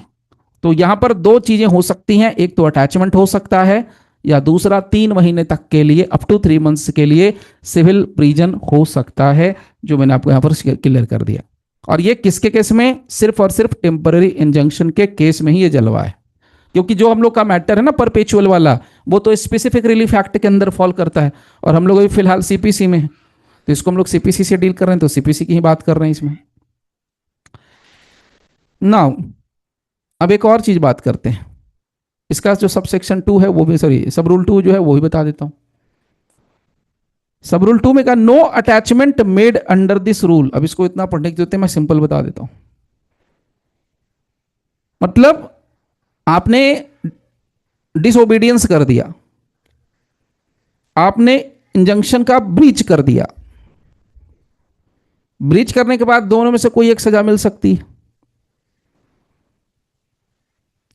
तो यहां पर 2 चीजें हो सकती हैं, एक तो अटैचमेंट हो सकता है, या दूसरा 3 महीने तक के लिए, अप टू 3 मंथ्स के लिए सिविल प्रिजन हो सकता है, जो मैंने आपको यहां पर क्लियर कर दिया। और ये किसके केस में? सिर्फ और सिर्फ टेम्पररी इंजंक्शन के केस में ही ये जलवा है, क्योंकि जो हम लोग का मैटर है ना परपेचुअल वाला, वो तो स्पेसिफिक रिलीफ एक्ट के अंदर फॉल करता है, और हम लोग अभी फिलहाल सीपीसी में है, तो इसको हम लोग सीपीसी से डील कर रहे हैं, तो सीपीसी की ही बात कर रहे हैं इसमें। नाउ अब एक और चीज बात करते हैं, इसका जो सब सेक्शन 2 है वो भी, सॉरी सब रूल 2 जो है वो भी बता देता हूं। सब रूल 2 में कहा no attachment made under this rule. अब इसको इतना पढ़ने की जरूरत है, मैं सिंपल बता देता हूं। मतलब आपने डिसओबीडियंस कर दिया, आपने इंजंक्शन का ब्रीच कर दिया, ब्रीच करने के बाद दोनों में से कोई एक सजा मिल सकती है।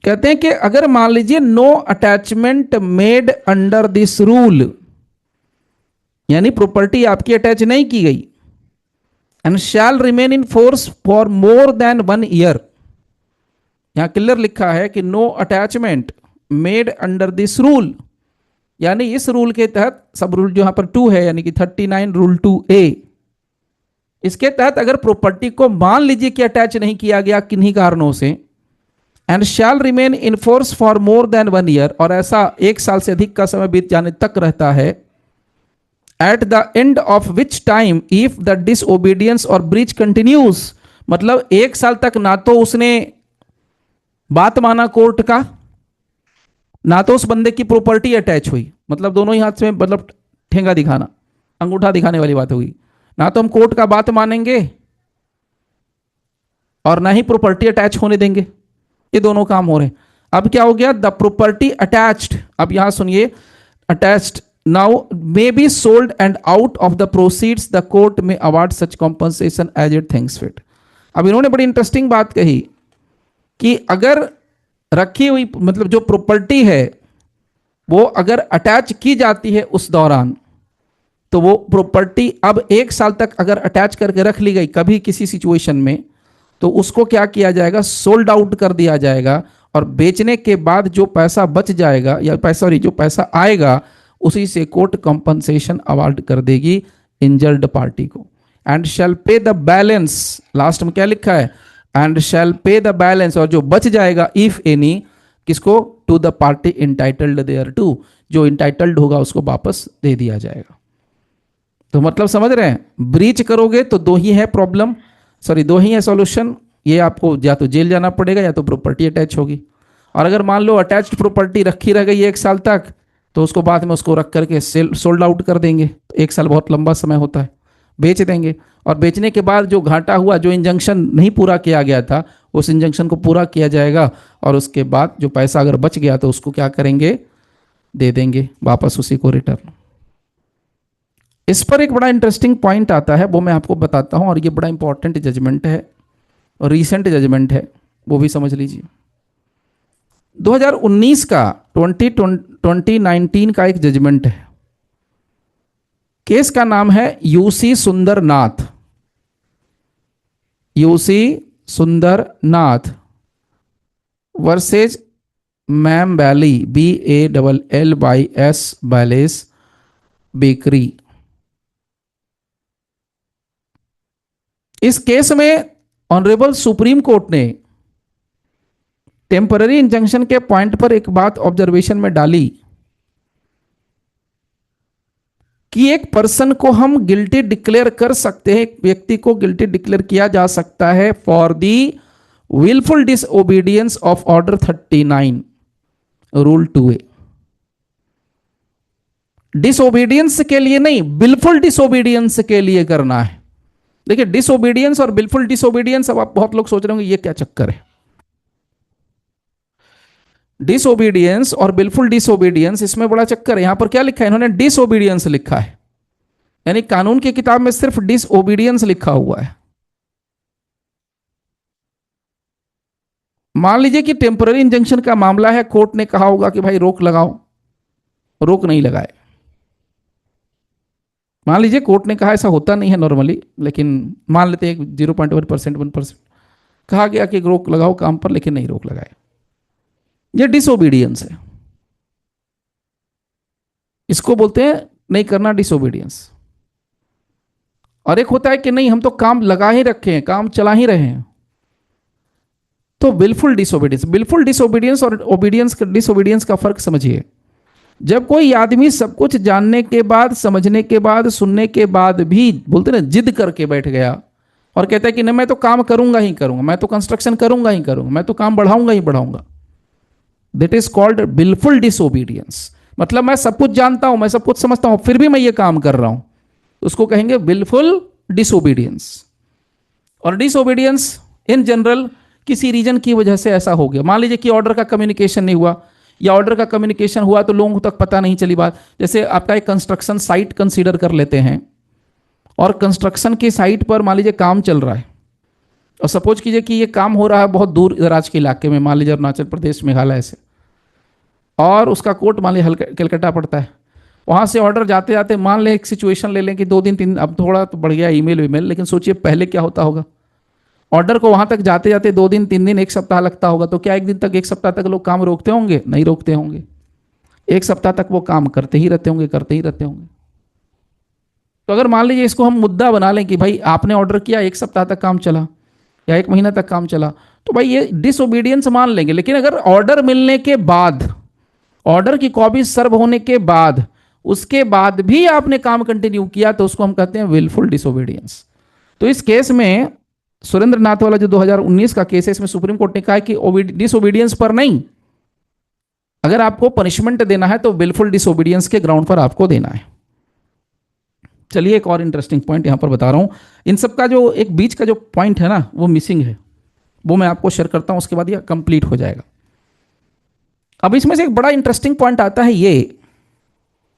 कहते हैं कि अगर मान लीजिए no attachment made under this rule, यानी प्रॉपर्टी आपकी अटैच नहीं की गई, and shall remain in force for more than 1 year. यहां क्लियर लिखा है कि no attachment made under this rule, यानी इस रूल के तहत, सब रूल जो यहां पर 2 है, यानी कि 39 रूल 2A, इसके तहत अगर प्रॉपर्टी को मान लीजिए कि अटैच नहीं किया गया किन्हीं कारणों से, and shall remain in force for more than 1 year, और ऐसा 1 साल से अधिक का समय बीत जाने तक रहता है, at the end of which time if the disobedience और ब्रीच कंटिन्यूज, मतलब 1 साल तक ना तो उसने बात माना कोर्ट का, ना तो उस बंदे की प्रॉपर्टी अटैच हुई, मतलब दोनों ही हाथ में, मतलब ठेंगा दिखाना, अंगूठा दिखाने वाली बात होगी, ना तो हम कोर्ट का बात मानेंगे और ना ही प्रॉपर्टी अटैच होने देंगे, ये दोनों काम हो रहे हैं। अब क्या हो गया? द प्रॉपर्टी अटैच्ड, अब यहां सुनिए, attached now may be sold and out of the proceeds the court में award such compensation as it thinks fit. अब इन्होंने बड़ी इंटरेस्टिंग बात कही कि अगर रखी हुई, मतलब जो प्रॉपर्टी है वो अगर अटैच की जाती है उस दौरान, तो वो प्रॉपर्टी अब 1 साल तक अगर अटैच करके रख ली गई कभी किसी सिचुएशन में, तो उसको क्या किया जाएगा? सोल्ड आउट कर दिया जाएगा, और बेचने के बाद जो पैसा बच जाएगा, या पैसा, जो पैसा आएगा, उसी से कोर्ट कंपनसेशन अवार्ड कर देगी इंजर्ड पार्टी को। एंड शैल पे द बैलेंस, लास्ट में क्या लिखा है? एंड शैल पे द बैलेंस, और जो बच जाएगा इफ एनी, किसको? To the party entitled thereto, जो इंटाइटल्ड होगा उसको वापस दे दिया जाएगा। तो मतलब समझ रहे हैं, ब्रीच करोगे तो 2 ही है प्रॉब्लम, सॉरी 2 ही है सॉल्यूशन, ये आपको या तो जेल जाना पड़ेगा या तो प्रॉपर्टी अटैच होगी। और अगर मान लो अटैच्ड प्रॉपर्टी रखी रह गई 1 साल तक, तो उसको बाद में उसको रख करके सोल्ड आउट कर देंगे, तो 1 साल बहुत लंबा समय होता है, बेच देंगे, और बेचने के बाद जो घाटा हुआ, जो इंजंक्शन नहीं पूरा किया गया था, उस इंजंक्शन को पूरा किया जाएगा, और उसके बाद जो पैसा अगर बच गया तो उसको क्या करेंगे? दे देंगे वापस उसी को रिटर्न। इस पर एक बड़ा इंटरेस्टिंग पॉइंट आता है, वो मैं आपको बताता हूं, और ये बड़ा इंपॉर्टेंट जजमेंट है और रीसेंट जजमेंट है, वो भी समझ लीजिए। 2019 का 2019 का एक जजमेंट है। केस का नाम है UC Sundarnath, UC Sundarnath versus ma'am valley, BALLYS balance bakery. इस केस में ऑनरेबल सुप्रीम कोर्ट ने टेम्पररी इंजंक्शन के पॉइंट पर एक बात ऑब्जर्वेशन में डाली कि एक पर्सन को हम गिल्टी डिक्लेयर कर सकते हैं, एक व्यक्ति को गिल्टी डिक्लेयर किया जा सकता है for the wilful disobedience of order 39 rule 2A। Disobedience के लिए नहीं, विलफुल डिसओबीडियंस के लिए करना है। देखिए, डिसओबीडियंस और विलफुल डिसओबीडियंस, अब आप बहुत लोग सोच रहे होंगे ये क्या चक्कर है। डिसओबीडियंस और विलफुल डिसओबीडियंस, इसमें बड़ा चक्कर है। यहां पर क्या लिखा है, इन्होंने डिसओबीडियंस लिखा है, यानी कानून की किताब में सिर्फ डिसओबीडियंस लिखा हुआ है। मान लीजिए कि टेम्पररी इंजंक्शन का मामला है, कोर्ट ने कहा होगा कि भाई रोक लगाओ, रोक नहीं लगाए। मान लीजिए कोर्ट ने कहा, ऐसा होता नहीं है नॉर्मली, लेकिन मान लेते हैं 0.1%, 1% कहा गया कि रोक लगाओ काम पर, लेकिन नहीं रोक लगाए। ये डिसओबीडियंस है, इसको बोलते हैं नहीं करना, डिसओबीडियंस। और एक होता है कि नहीं, हम तो काम लगा ही रखे हैं, काम चला ही रहे हैं, तो विलफुल डिसओबीडियंस। विलफुल डिसओबीडियंस और ओबीडियंस, डिसओबीडियंस का फर्क समझिए। जब कोई आदमी सब कुछ जानने के बाद, समझने के बाद, सुनने के बाद भी बोलते ना जिद करके बैठ गया और कहता है कि नहीं मैं तो काम करूंगा ही करूंगा, मैं तो कंस्ट्रक्शन करूंगा ही करूंगा, मैं तो काम बढ़ाऊंगा ही बढ़ाऊंगा, that is called wilful disobedience. मतलब मैं सब कुछ जानता हूं, मैं सब कुछ समझता हूं, फिर भी मैं ये काम कर रहा हूं, उसको कहेंगे विलफुल डिसओबीडियंस। और डिसओबीडियंस इन जनरल किसी रीजन की वजह से ऐसा हो गया। मान लीजिए कि ऑर्डर का कम्युनिकेशन नहीं हुआ, या ऑर्डर का कम्युनिकेशन हुआ तो लोगों तक पता नहीं चली बात। जैसे आपका एक कंस्ट्रक्शन साइट कंसीडर कर लेते हैं, और कंस्ट्रक्शन की साइट पर मान लीजिए काम चल रहा है, और सपोज कीजिए कि ये काम हो रहा है बहुत दूर दराज के इलाके में, मान लीजिए अरुणाचल प्रदेश, मेघालय से, और उसका कोर्ट मान लीजिए कलकत्ता पड़ता है। वहाँ से ऑर्डर जाते जाते मान लें, एक सिचुएशन ले लें कि 2 दिन 3, अब थोड़ा तो बढ़ गया ईमेल, लेकिन सोचिए पहले क्या होता होगा। ऑर्डर को वहाँ तक जाते जाते 2 दिन 3 दिन 1 सप्ताह लगता होगा, तो क्या 1 दिन तक 1 सप्ताह तक लोग काम रोकते होंगे? नहीं रोकते होंगे। 1 सप्ताह तक वो काम करते ही रहते होंगे, करते ही रहते होंगे। तो अगर मान लीजिए इसको हम मुद्दा बना लें कि भाई आपने ऑर्डर किया, 1 सप्ताह तक काम चला या 1 महीना तक काम चला, तो भाई ये डिसओबीडियंस मान लेंगे। लेकिन अगर ऑर्डर मिलने के बाद, ऑर्डर की कॉपी सर्व होने के बाद, उसके बाद भी आपने काम कंटिन्यू किया, तो उसको हम कहते हैं विलफुल डिसओबीडियंस। तो इस केस में सुरेंद्र नाथ वाला जो 2019 का केस है, इसमें सुप्रीम कोर्ट ने कहा कि डिसओबीडियंस पर नहीं, अगर आपको पनिशमेंट देना है तो विलफुल डिसओबीडियंस के ग्राउंड पर आपको देना है। चलिए एक और इंटरेस्टिंग पॉइंट यहां पर बता रहा हूं। इन सब का जो एक बीच का जो पॉइंट है ना, वो मिसिंग है, वो मैं आपको शेयर करता हूं, उसके बाद ये कंप्लीट हो जाएगा। अब इसमें से एक बड़ा इंटरेस्टिंग पॉइंट आता है ये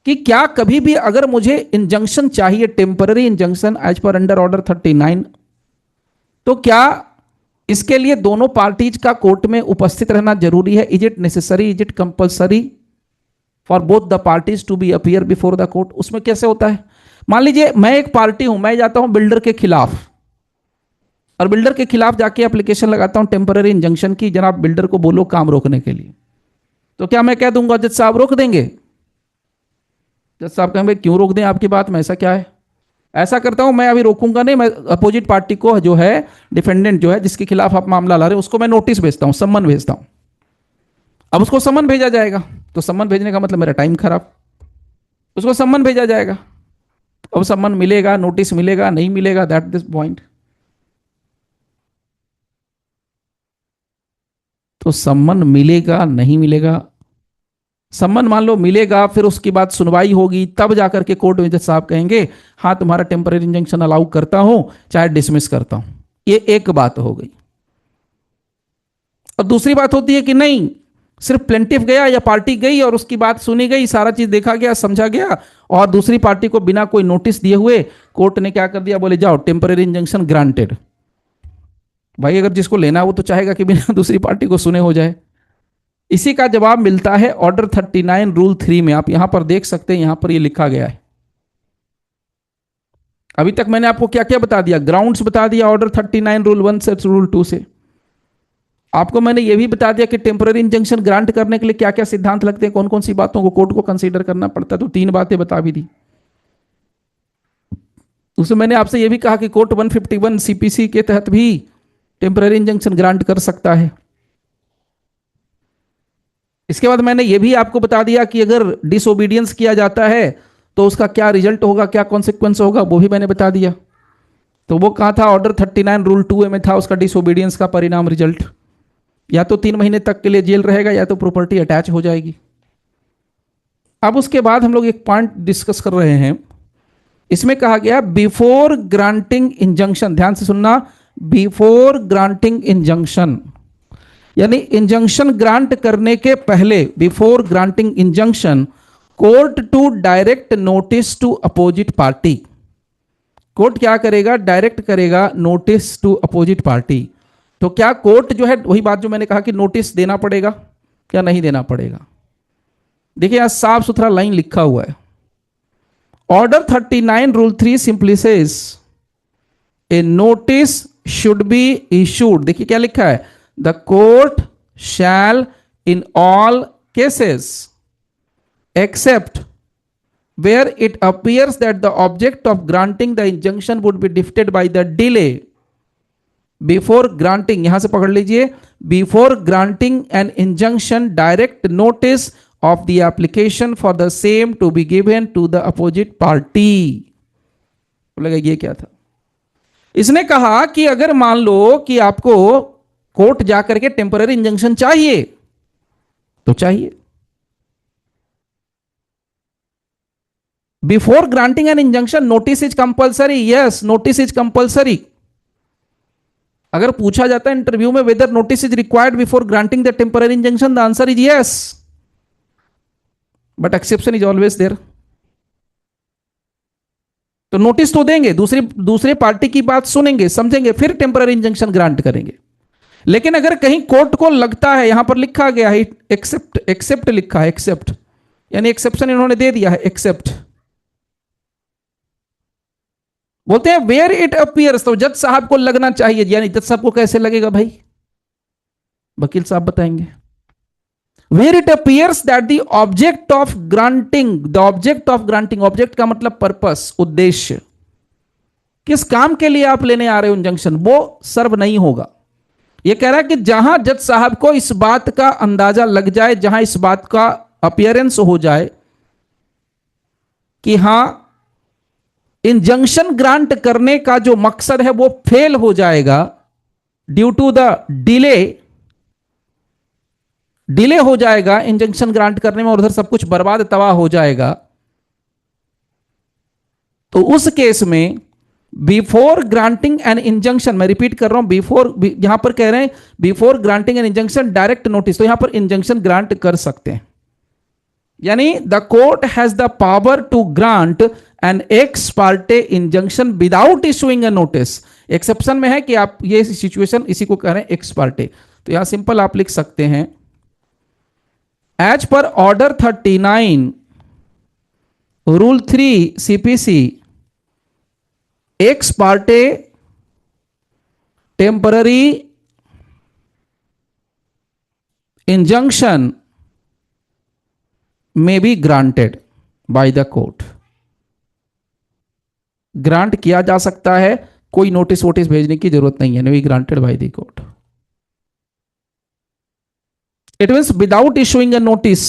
कि क्या कभी भी अगर मुझे इंजंक्शन चाहिए, temporary injunction as per under order 39, तो क्या इसके लिए दोनों पार्टीज का कोर्ट में उपस्थित रहना जरूरी है? Is it necessary, is it compulsory for both the parties to be appear before the court? उसमें कैसे होता है? मान लीजिए मैं एक पार्टी हूं, मैं जाता हूं बिल्डर के खिलाफ, और बिल्डर के खिलाफ जाके एप्लीकेशन लगाता हूं टेम्पररी इंजंक्शन की, जनाब बिल्डर को बोलो काम रोकने के लिए। तो क्या मैं कह दूंगा जज साहब रोक देंगे? जज साहब कहेंगे क्यों रोक दें आपकी बात में, ऐसा क्या है? ऐसा करता हूं मैं, अभी रोकूंगा नहीं, मैं अपोजिट पार्टी को जो है, डिफेंडेंट जो है, जिसके खिलाफ आप मामला ला रहे हो, उसको मैं नोटिस भेजता हूं, सम्मन भेजता हूं। अब उसको सम्मन भेजा जाएगा, तो सम्मन भेजने का मतलब मेरा टाइम खराब, उसको सम्मन भेजा जाएगा। अब सम्मन मिलेगा, नोटिस मिलेगा, नहीं मिलेगा, दैट दिस पॉइंट। तो सम्मन मिलेगा, नहीं मिलेगा, सम्मन मान लो मिलेगा, फिर उसके बाद सुनवाई होगी, तब जाकर के कोर्ट में जज साहब कहेंगे हाँ तुम्हारा टेम्पररी इंजंक्शन अलाउ करता हूं, चाहे डिसमिस करता हूं। ये एक बात हो गई। और दूसरी बात होती है कि नहीं, सिर्फ प्लेंटिफ गया या पार्टी गई और उसकी बात सुनी गई, सारा चीज देखा गया, समझा गया, और दूसरी पार्टी को बिना कोई नोटिस दिए हुए कोर्ट ने क्या कर दिया, बोले जाओ टेम्पररी इंजंक्शन ग्रांटेड। भाई अगर जिसको लेना है वो तो चाहेगा कि बिना दूसरी पार्टी को सुने हो जाए, इसी का जवाब मिलता है ऑर्डर 39 रूल 3 में। आप यहां पर देख सकते हैं, यहां पर ये लिखा गया है। अभी तक मैंने आपको क्या क्या बता दिया, ग्राउंड्स बता दिया ऑर्डर 39 रूल 1 से रूल 2 से। आपको मैंने ये भी बता दिया कि टेम्पररी इंजंक्शन ग्रांट करने के लिए क्या क्या सिद्धांत लगते हैं, कौन कौन सी बातों को कोर्ट को कंसीडर करना पड़ता है, तो 3 बातें बता भी दी। उसमें मैंने आपसे यह भी कहा कि कोर्ट 151 सीपीसी के तहत भी टेम्पररी इंजंक्शन ग्रांट कर सकता है। इसके बाद मैंने यह भी आपको बता दिया कि अगर डिसोबीडियंस किया जाता है तो उसका क्या रिजल्ट होगा, क्या कॉन्सिक्वेंस होगा, वो भी मैंने बता दिया। तो वो कहा था ऑर्डर 39 रूल 2 में था उसका डिसोबीडियंस का परिणाम रिजल्ट, या तो 3 महीने तक के लिए जेल रहेगा या तो प्रॉपर्टी अटैच हो जाएगी। अब उसके बाद हम लोग एक पॉइंट डिस्कस कर रहे हैं, इसमें कहा गया बिफोर ग्रांटिंग इंजंक्शन, ध्यान से सुनना, बिफोर ग्रांटिंग इंजंक्शन, यानी इंजंक्शन ग्रांट करने के पहले, before granting injunction, court to direct notice to opposite party. Court क्या करेगा, डायरेक्ट करेगा नोटिस टू अपोजिट पार्टी। तो क्या कोर्ट जो है, वही बात जो मैंने कहा कि नोटिस देना पड़ेगा क्या नहीं देना पड़ेगा। देखिए यहां साफ सुथरा लाइन लिखा हुआ है, order 39 rule 3 simply says A notice should be issued. देखिए क्या लिखा है, the court shell in all cases except where it appears that the object of granting the injunction would be defeated by the delay before granting, यहां से पकड़ लीजिए, before granting an injunction direct notice of the application for the same to be given to the opposite party। बोलेगा ये क्या था, इसने कहा कि अगर मान लो कि आपको कोर्ट जाकर के टेम्पररी इंजंक्शन चाहिए तो चाहिए, before granting an injunction notice is compulsory, yes notice is compulsory। अगर पूछा जाता है इंटरव्यू में whether notice is required before granting the temporary injunction, the answer is yes, but exception is always there। तो नोटिस तो देंगे, दूसरे पार्टी की बात सुनेंगे समझेंगे फिर टेम्पररी इंजंक्शन ग्रांट करेंगे। लेकिन अगर कहीं कोर्ट को लगता है, यहां पर लिखा गया है एक्सेप्ट लिखा है, एक्सेप्ट यानी एक्सेप्शन इन्होंने दे दिया है, एक्सेप्ट बोलते हैं वेयर इट अपियर्स, तो जज साहब को लगना चाहिए, यानी जज साहब को कैसे लगेगा भाई, वकील साहब बताएंगे। Where it appears that the object of granting, the object of granting, object का मतलब पर्पस, उद्देश्य, किस काम के लिए आप लेने आ रहे हो इंजंक्शन, वो सर्व नहीं होगा। ये कह रहा है कि जहां जज साहब को इस बात का अंदाजा लग जाए, जहां इस बात का अपियरेंस हो जाए कि हां इंजंक्शन ग्रांट करने का जो मकसद है वो फेल हो जाएगा ड्यू टू द डिले हो जाएगा इंजंक्शन ग्रांट करने में और उधर सब कुछ बर्बाद तबाह हो जाएगा, तो उस केस में बिफोर ग्रांटिंग एन इंजंक्शन, मैं रिपीट कर रहा हूं, बिफोर, यहां पर कह रहे हैं before granting an injunction direct notice, तो यहां पर इंजंक्शन ग्रांट कर सकते हैं। यानी the court has the power to grant an ex parte injunction without issuing a notice. Exception में है कि आप ये सिचुएशन, इसी को कह रहे हैं एक्स पार्टे। तो यहां सिंपल आप लिख सकते हैं as per order 39 rule 3 CPC, ex parte temporary injunction may be granted by the court। Grant किया जा सकता है, कोई नोटिस वोटिस भेजने की जरूरत नहीं है, may be granted by the court। It means without issuing a notice।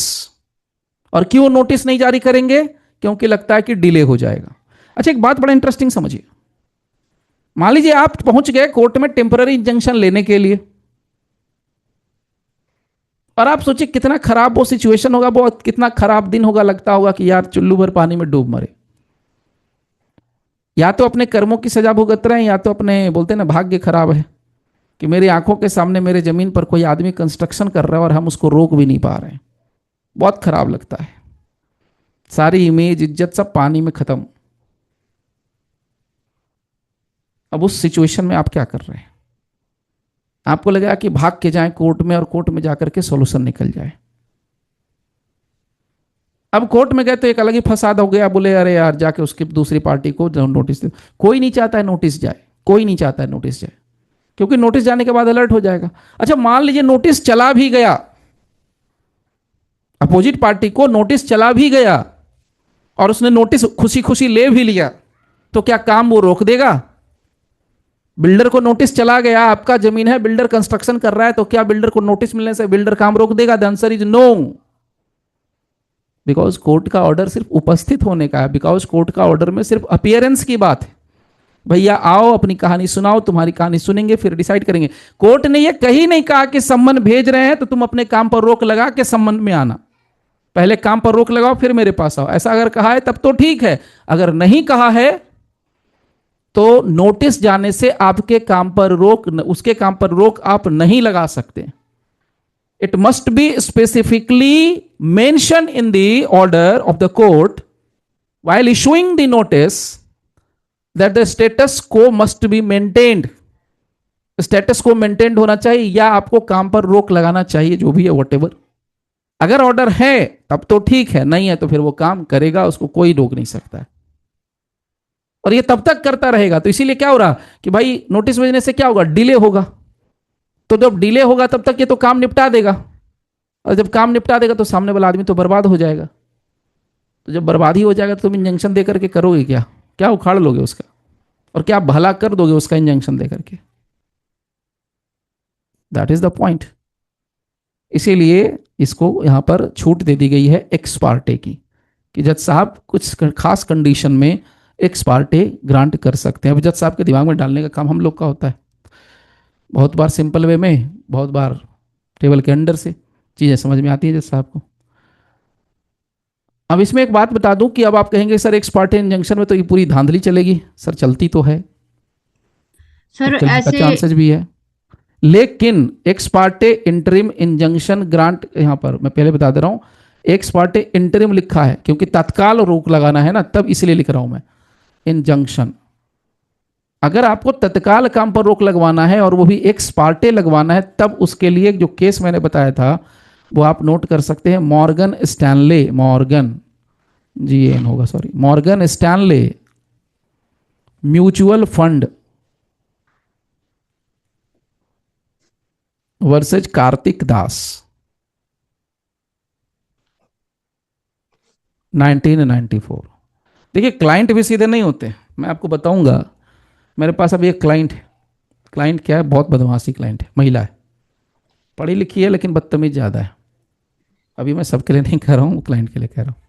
और क्यों नोटिस नहीं जारी करेंगे, क्योंकि लगता है कि डिले हो जाएगा। अच्छा एक बात बड़ा इंटरेस्टिंग समझिए, मान लीजिए आप पहुंच गए कोर्ट में टेम्पररी इंजंक्शन लेने के लिए, और आप सोचिए कितना खराब वो सिचुएशन होगा, वो कितना खराब दिन होगा, लगता होगा कि यार चुल्लू भर पानी में डूब मरे। या तो अपने कर्मों की सजा भुगत रहे हैं, या तो अपने बोलते हैं ना भाग्य खराब है कि मेरी आंखों के सामने मेरे जमीन पर कोई आदमी कंस्ट्रक्शन कर रहा है और हम उसको रोक भी नहीं पा रहे हैं। बहुत खराब लगता है, सारी इमेज इज्जत सब पानी में खत्म। अब उस सिचुएशन में आप क्या कर रहे हैं, आपको लगेगा कि भाग के जाएं कोर्ट में और कोर्ट में जाकर के सॉल्यूशन निकल जाए। अब कोर्ट में गए तो एक अलग ही फसाद हो गया, बोले अरे यार जाके उसकी दूसरी पार्टी को नोटिस दे। कोई नहीं चाहता है नोटिस जाए, कोई नहीं चाहता है नोटिस जाए, क्योंकि नोटिस जाने के बाद अलर्ट हो जाएगा। अच्छा मान लीजिए नोटिस चला भी गया, अपोजिट पार्टी को नोटिस चला भी गया और उसने नोटिस खुशी खुशी ले भी लिया, तो क्या काम वो रोक देगा? बिल्डर को नोटिस चला गया, आपका जमीन है, बिल्डर कंस्ट्रक्शन कर रहा है, तो क्या बिल्डर को नोटिस मिलने से बिल्डर काम रोक देगा? The answer is no. Because court का ऑर्डर सिर्फ उपस्थित होने का है, बिकॉज कोर्ट का ऑर्डर में सिर्फ अपीयरेंस की बात है। भैया आओ अपनी कहानी सुनाओ, तुम्हारी कहानी सुनेंगे फिर डिसाइड करेंगे। कोर्ट ने यह कहीं नहीं कहा कि सम्मन भेज रहे हैं तो तुम अपने काम पर रोक लगा के सम्मन में आना, पहले काम पर रोक लगाओ फिर मेरे पास आओ। ऐसा अगर कहा है तब तो ठीक है, अगर नहीं कहा है तो नोटिस जाने से आपके काम पर रोक, उसके काम पर रोक आप नहीं लगा सकते। It must be specifically mentioned in the order of the court while issuing the notice that the status quo must be maintained. Status को मेंटेन होना चाहिए या आपको काम पर रोक लगाना चाहिए, जो भी है whatever। अगर ऑर्डर है तब तो ठीक है, नहीं है तो फिर वो काम करेगा, उसको कोई रोक नहीं सकता है, और ये तब तक करता रहेगा। तो इसीलिए क्या हो रहा कि भाई नोटिस भेजने से क्या होगा, डिले होगा, तो जब डिले होगा तब तक ये तो काम निपटा देगा, और जब काम निपटा देगा तो सामने वाला आदमी तो बर्बाद हो जाएगा। तो जब बर्बादी हो जाएगा तो तुम इंजंक्शन दे करके करोगे क्या? क्या उखाड़ लोगे उसका, और क्या भला कर दोगे उसका इंजंक्शन दे करके? That is the point. इसीलिए इसको यहां पर छूट दे दी गई है एक्स पार्टे की, कि जज साहब कुछ खास कंडीशन में एक्स पार्टे ग्रांट कर सकते हैं। अब जज साहब के दिमाग में डालने का काम हम लोग का होता है, बहुत बार सिंपल वे में, बहुत बार टेबल के अंडर से चीज़ें समझ में आती है जज साहब को। अब इसमें एक बात बता दूं कि अब आप कहेंगे सर एक्स पार्टे इंजंक्शन में तो ये पूरी धांधली चलेगी। सर चलती तो है, सर चलने का ऐसे चांसेस भी है, लेकिन x Partey interim injunction grant, यहां पर मैं पहले बता दे रहा हूं, एक्स पार्टे इंटरिम लिखा है क्योंकि तत्काल रोक लगाना है ना, तब इसलिए लिख रहा हूं मैं इंजंक्शन। अगर आपको तत्काल काम पर रोक लगवाना है और वो भी एक्स पार्टे लगवाना है, तब उसके लिए जो केस मैंने बताया था वो आप नोट कर सकते हैं, मॉर्गन स्टैनले, मॉर्गन GAN होगा, sorry, Morgan Stanley mutual fund versus Karthik Das 1994। देखिए क्लाइंट भी सीधे नहीं होते, मैं आपको बताऊंगा। मेरे पास अभी एक क्लाइंट है, क्लाइंट क्या है, बहुत बदमाशी क्लाइंट है, महिला है, पढ़ी लिखी है लेकिन बदतमीज ज़्यादा है। अभी मैं सबके लिए नहीं कह रहा हूँ, क्लाइंट के लिए कह रहा हूँ।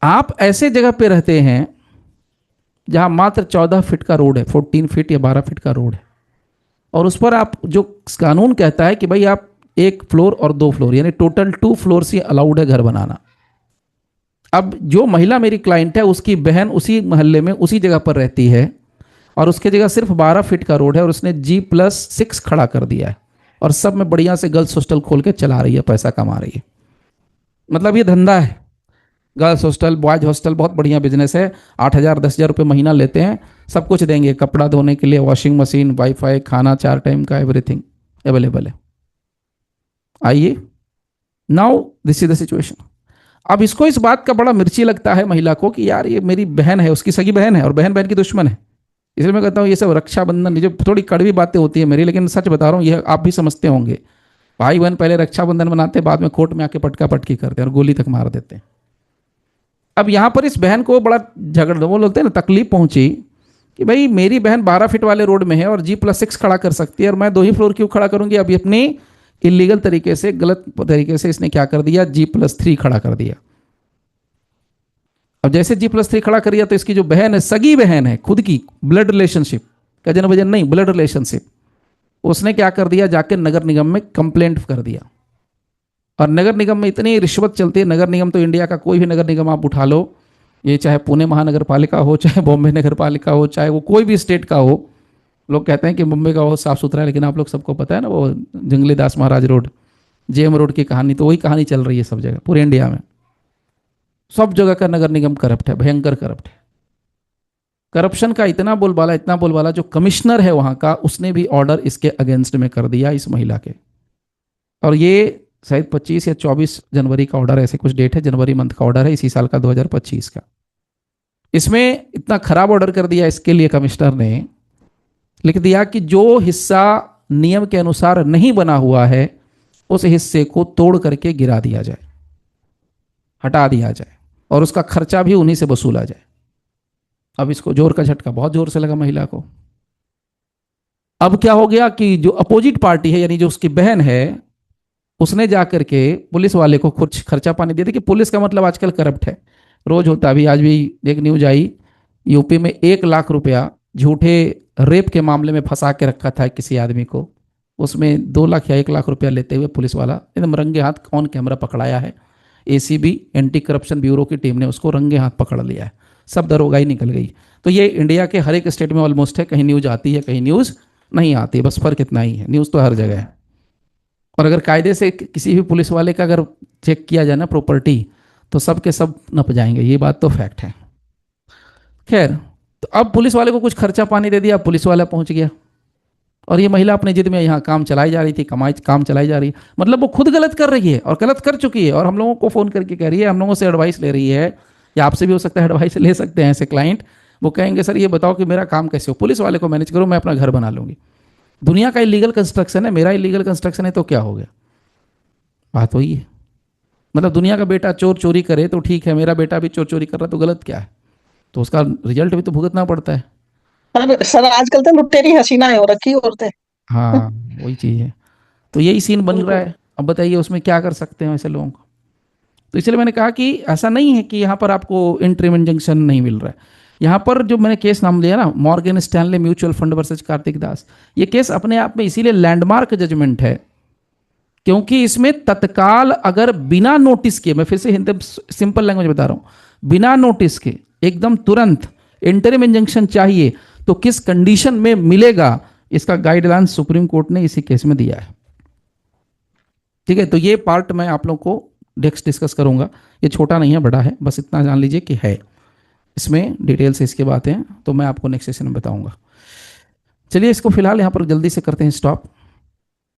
आप ऐसे जगह पे रहते हैं जहाँ मात्र 14 फीट का रोड है, 14 फीट या 12 फीट का रोड है, और उस पर आप, जो कानून कहता है कि भाई आप 1 फ्लोर और 2 फ्लोर यानी टोटल 2 फ्लोर से अलाउड है घर बनाना। अब जो महिला मेरी क्लाइंट है उसकी बहन उसी मोहल्ले में उसी जगह पर रहती है, और उसके जगह सिर्फ 12 फीट का रोड है, और उसने G+6 खड़ा कर दिया है, और सब में बढ़िया से गर्ल्स हॉस्टल खोल के चला रही है, पैसा कमा रही है। मतलब ये धंधा है, गर्ल्स हॉस्टल, बॉयज हॉस्टल, बहुत बढ़िया बिजनेस है। 8,000 10,000 रुपये महीना लेते हैं, सब कुछ देंगे, कपड़ा धोने के लिए वॉशिंग मशीन, वाईफाई, खाना 4 टाइम का, एवरीथिंग अवेलेबल है। आइए, now this is the situation. अब इसको इस बात का बड़ा मिर्ची लगता है महिला को कि यार ये मेरी बहन है, उसकी सगी बहन है, और बहन बहन की दुश्मन है। इसलिए मैं कहता हूँ ये सब रक्षाबंधन, जो थोड़ी कड़वी बातें होती है मेरी, लेकिन सच बता रहा हूँ, ये आप भी समझते होंगे। भाई बहन पहले रक्षाबंधन मनाते, बाद में कोर्ट में आके पटका पटकी करते हैं और गोली तक मार देते हैं। अब यहाँ पर इस बहन को बड़ा झगड़, वो बोलते हैं ना, तकलीफ पहुंची कि भाई मेरी बहन 12 फीट वाले रोड में है और G+6 खड़ा कर सकती है, और मैं 2 ही फ्लोर क्यों खड़ा करूंगी? अभी अपनी इलीगल तरीके से, गलत तरीके से इसने क्या कर दिया, G+3 खड़ा कर दिया। अब जैसे G+3 खड़ा कर दिया तो इसकी जो बहन है, सगी बहन है, खुद की ब्लड रिलेशनशिप, कजन वजन नहीं, ब्लड रिलेशनशिप, उसने क्या कर दिया, जाके नगर निगम में कंप्लेंट कर दिया। और नगर निगम में इतनी रिश्वत चलती है, नगर निगम तो इंडिया का कोई भी नगर निगम आप उठा लो, ये चाहे पुणे महानगर पालिका हो, चाहे बॉम्बे नगर पालिका हो, चाहे वो कोई भी स्टेट का हो। लोग कहते हैं कि मुंबई का बहुत साफ सुथरा है, लेकिन आप लोग सबको पता है ना, वो जंगली दास महाराज रोड, JM रोड की कहानी, तो वही कहानी चल रही है सब जगह, पूरे इंडिया में। सब जगह का नगर निगम करप्ट है, भयंकर करप्ट है। करप्शन का इतना बोलबाला जो कमिश्नर है वहां का, उसने भी ऑर्डर इसके अगेंस्ट में कर दिया इस महिला के। और ये शायद 25 या 24 जनवरी का ऑर्डर, ऐसे कुछ डेट है, जनवरी मंथ का ऑर्डर है इसी साल का 2025 का। इसमें इतना खराब ऑर्डर कर दिया इसके लिए कमिश्नर ने, लिख दिया कि जो हिस्सा नियम के अनुसार नहीं बना हुआ है उस हिस्से को तोड़ करके गिरा दिया जाए, हटा दिया जाए, और उसका खर्चा भी उन्हीं से वसूला जाए। अब इसको जोर का झटका बहुत जोर से लगा महिला को। अब क्या हो गया कि जो अपोजिट पार्टी है, यानी जो उसकी बहन है, उसने जाकर के पुलिस वाले को कुछ खर्चा पानी दिया। देखिए पुलिस का मतलब आजकल करप्ट है, रोज होता। अभी आज भी एक न्यूज आई, यूपी में 1 लाख रुपया झूठे रेप के मामले में फंसा के रखा था किसी आदमी को, उसमें 2 लाख या 1 लाख रुपया लेते हुए पुलिस वाला एकदम रंगे हाथ ऑन कैमरा पकड़ाया है। एसीबी एंटी करप्शन ब्यूरो की टीम ने उसको रंगे हाथ पकड़ लिया है, सब दरोगा ही निकल गई। तो ये इंडिया के हर एक स्टेट में ऑलमोस्ट है, कहीं न्यूज आती है कहीं न्यूज नहीं आती, बस फर्क इतना ही है, न्यूज तो हर जगह है। और अगर कायदे से किसी भी पुलिस वाले का अगर चेक किया जाए ना प्रॉपर्टी, तो सब के सब नप जाएंगे, ये बात तो फैक्ट है। खैर, तो अब पुलिस वाले को कुछ खर्चा पानी दे दिया, पुलिस वाला पहुंच गया, और ये महिला अपने जिद में यहाँ काम चलाई जा रही थी, काम चलाई जा रही है। मतलब वो खुद गलत कर रही है और गलत कर चुकी है, और हम लोगों को फोन करके कह रही है, हम लोगों से एडवाइस ले रही है, या आपसे भी हो सकता है एडवाइस ले सकते हैं ऐसे क्लाइंट। वो कहेंगे सर ये बताओ कि मेरा काम कैसे हो, पुलिस वाले को मैनेज करो, मैं अपना घर बना लूंगी। दुनिया का इलीगल कंस्ट्रक्शन है, मेरा इलीगल कंस्ट्रक्शन है, तो क्या हो गया? बात वही है। मतलब दुनिया का बेटा चोर चोरी करे तो ठीक है, मेरा बेटा भी चोर चोरी कर रहा है तो गलत क्या है? तो उसका रिजल्ट भी तो भुगतना पड़ता है। सर आजकल तो लुटेरी हसीनाएं हो रखी औरतें। हाँ वही चीज़ है। तो यही सीन बन रहा है। अब बताइए उसमें क्या कर सकते हैं ऐसे लोगों को? तो इसलिए मैंने कहा कि ऐसा नहीं है कि यहाँ पर आपको इंटरिम इंजंक्शन नहीं मिल रहा है। यहाँ पर जो मैंने केस नाम लिया ना, Morgan Stanley mutual fund versus Karthik Das, ये केस अपने आप में इसीलिए लैंडमार्क जजमेंट है क्योंकि इसमें तत्काल अगर बिना नोटिस के, मैं फिर से हिंदी सिंपल लैंग्वेज बता रहा हूँ, बिना नोटिस के एकदम तुरंत इंटरिम इंजंक्शन चाहिए तो किस कंडीशन में मिलेगा, इसका गाइडलाइंस सुप्रीम कोर्ट ने इसी केस में दिया है। ठीक है, तो ये पार्ट मैं आप लोग को नेक्स्ट डिस्कस करूंगा। ये छोटा नहीं है, बड़ा है, बस इतना जान लीजिए कि है, इसमें डिटेल से इसके बातें हैं, तो मैं आपको नेक्स्ट सेशन में बताऊंगा। चलिए इसको फिलहाल यहाँ पर जल्दी से करते हैं स्टॉप।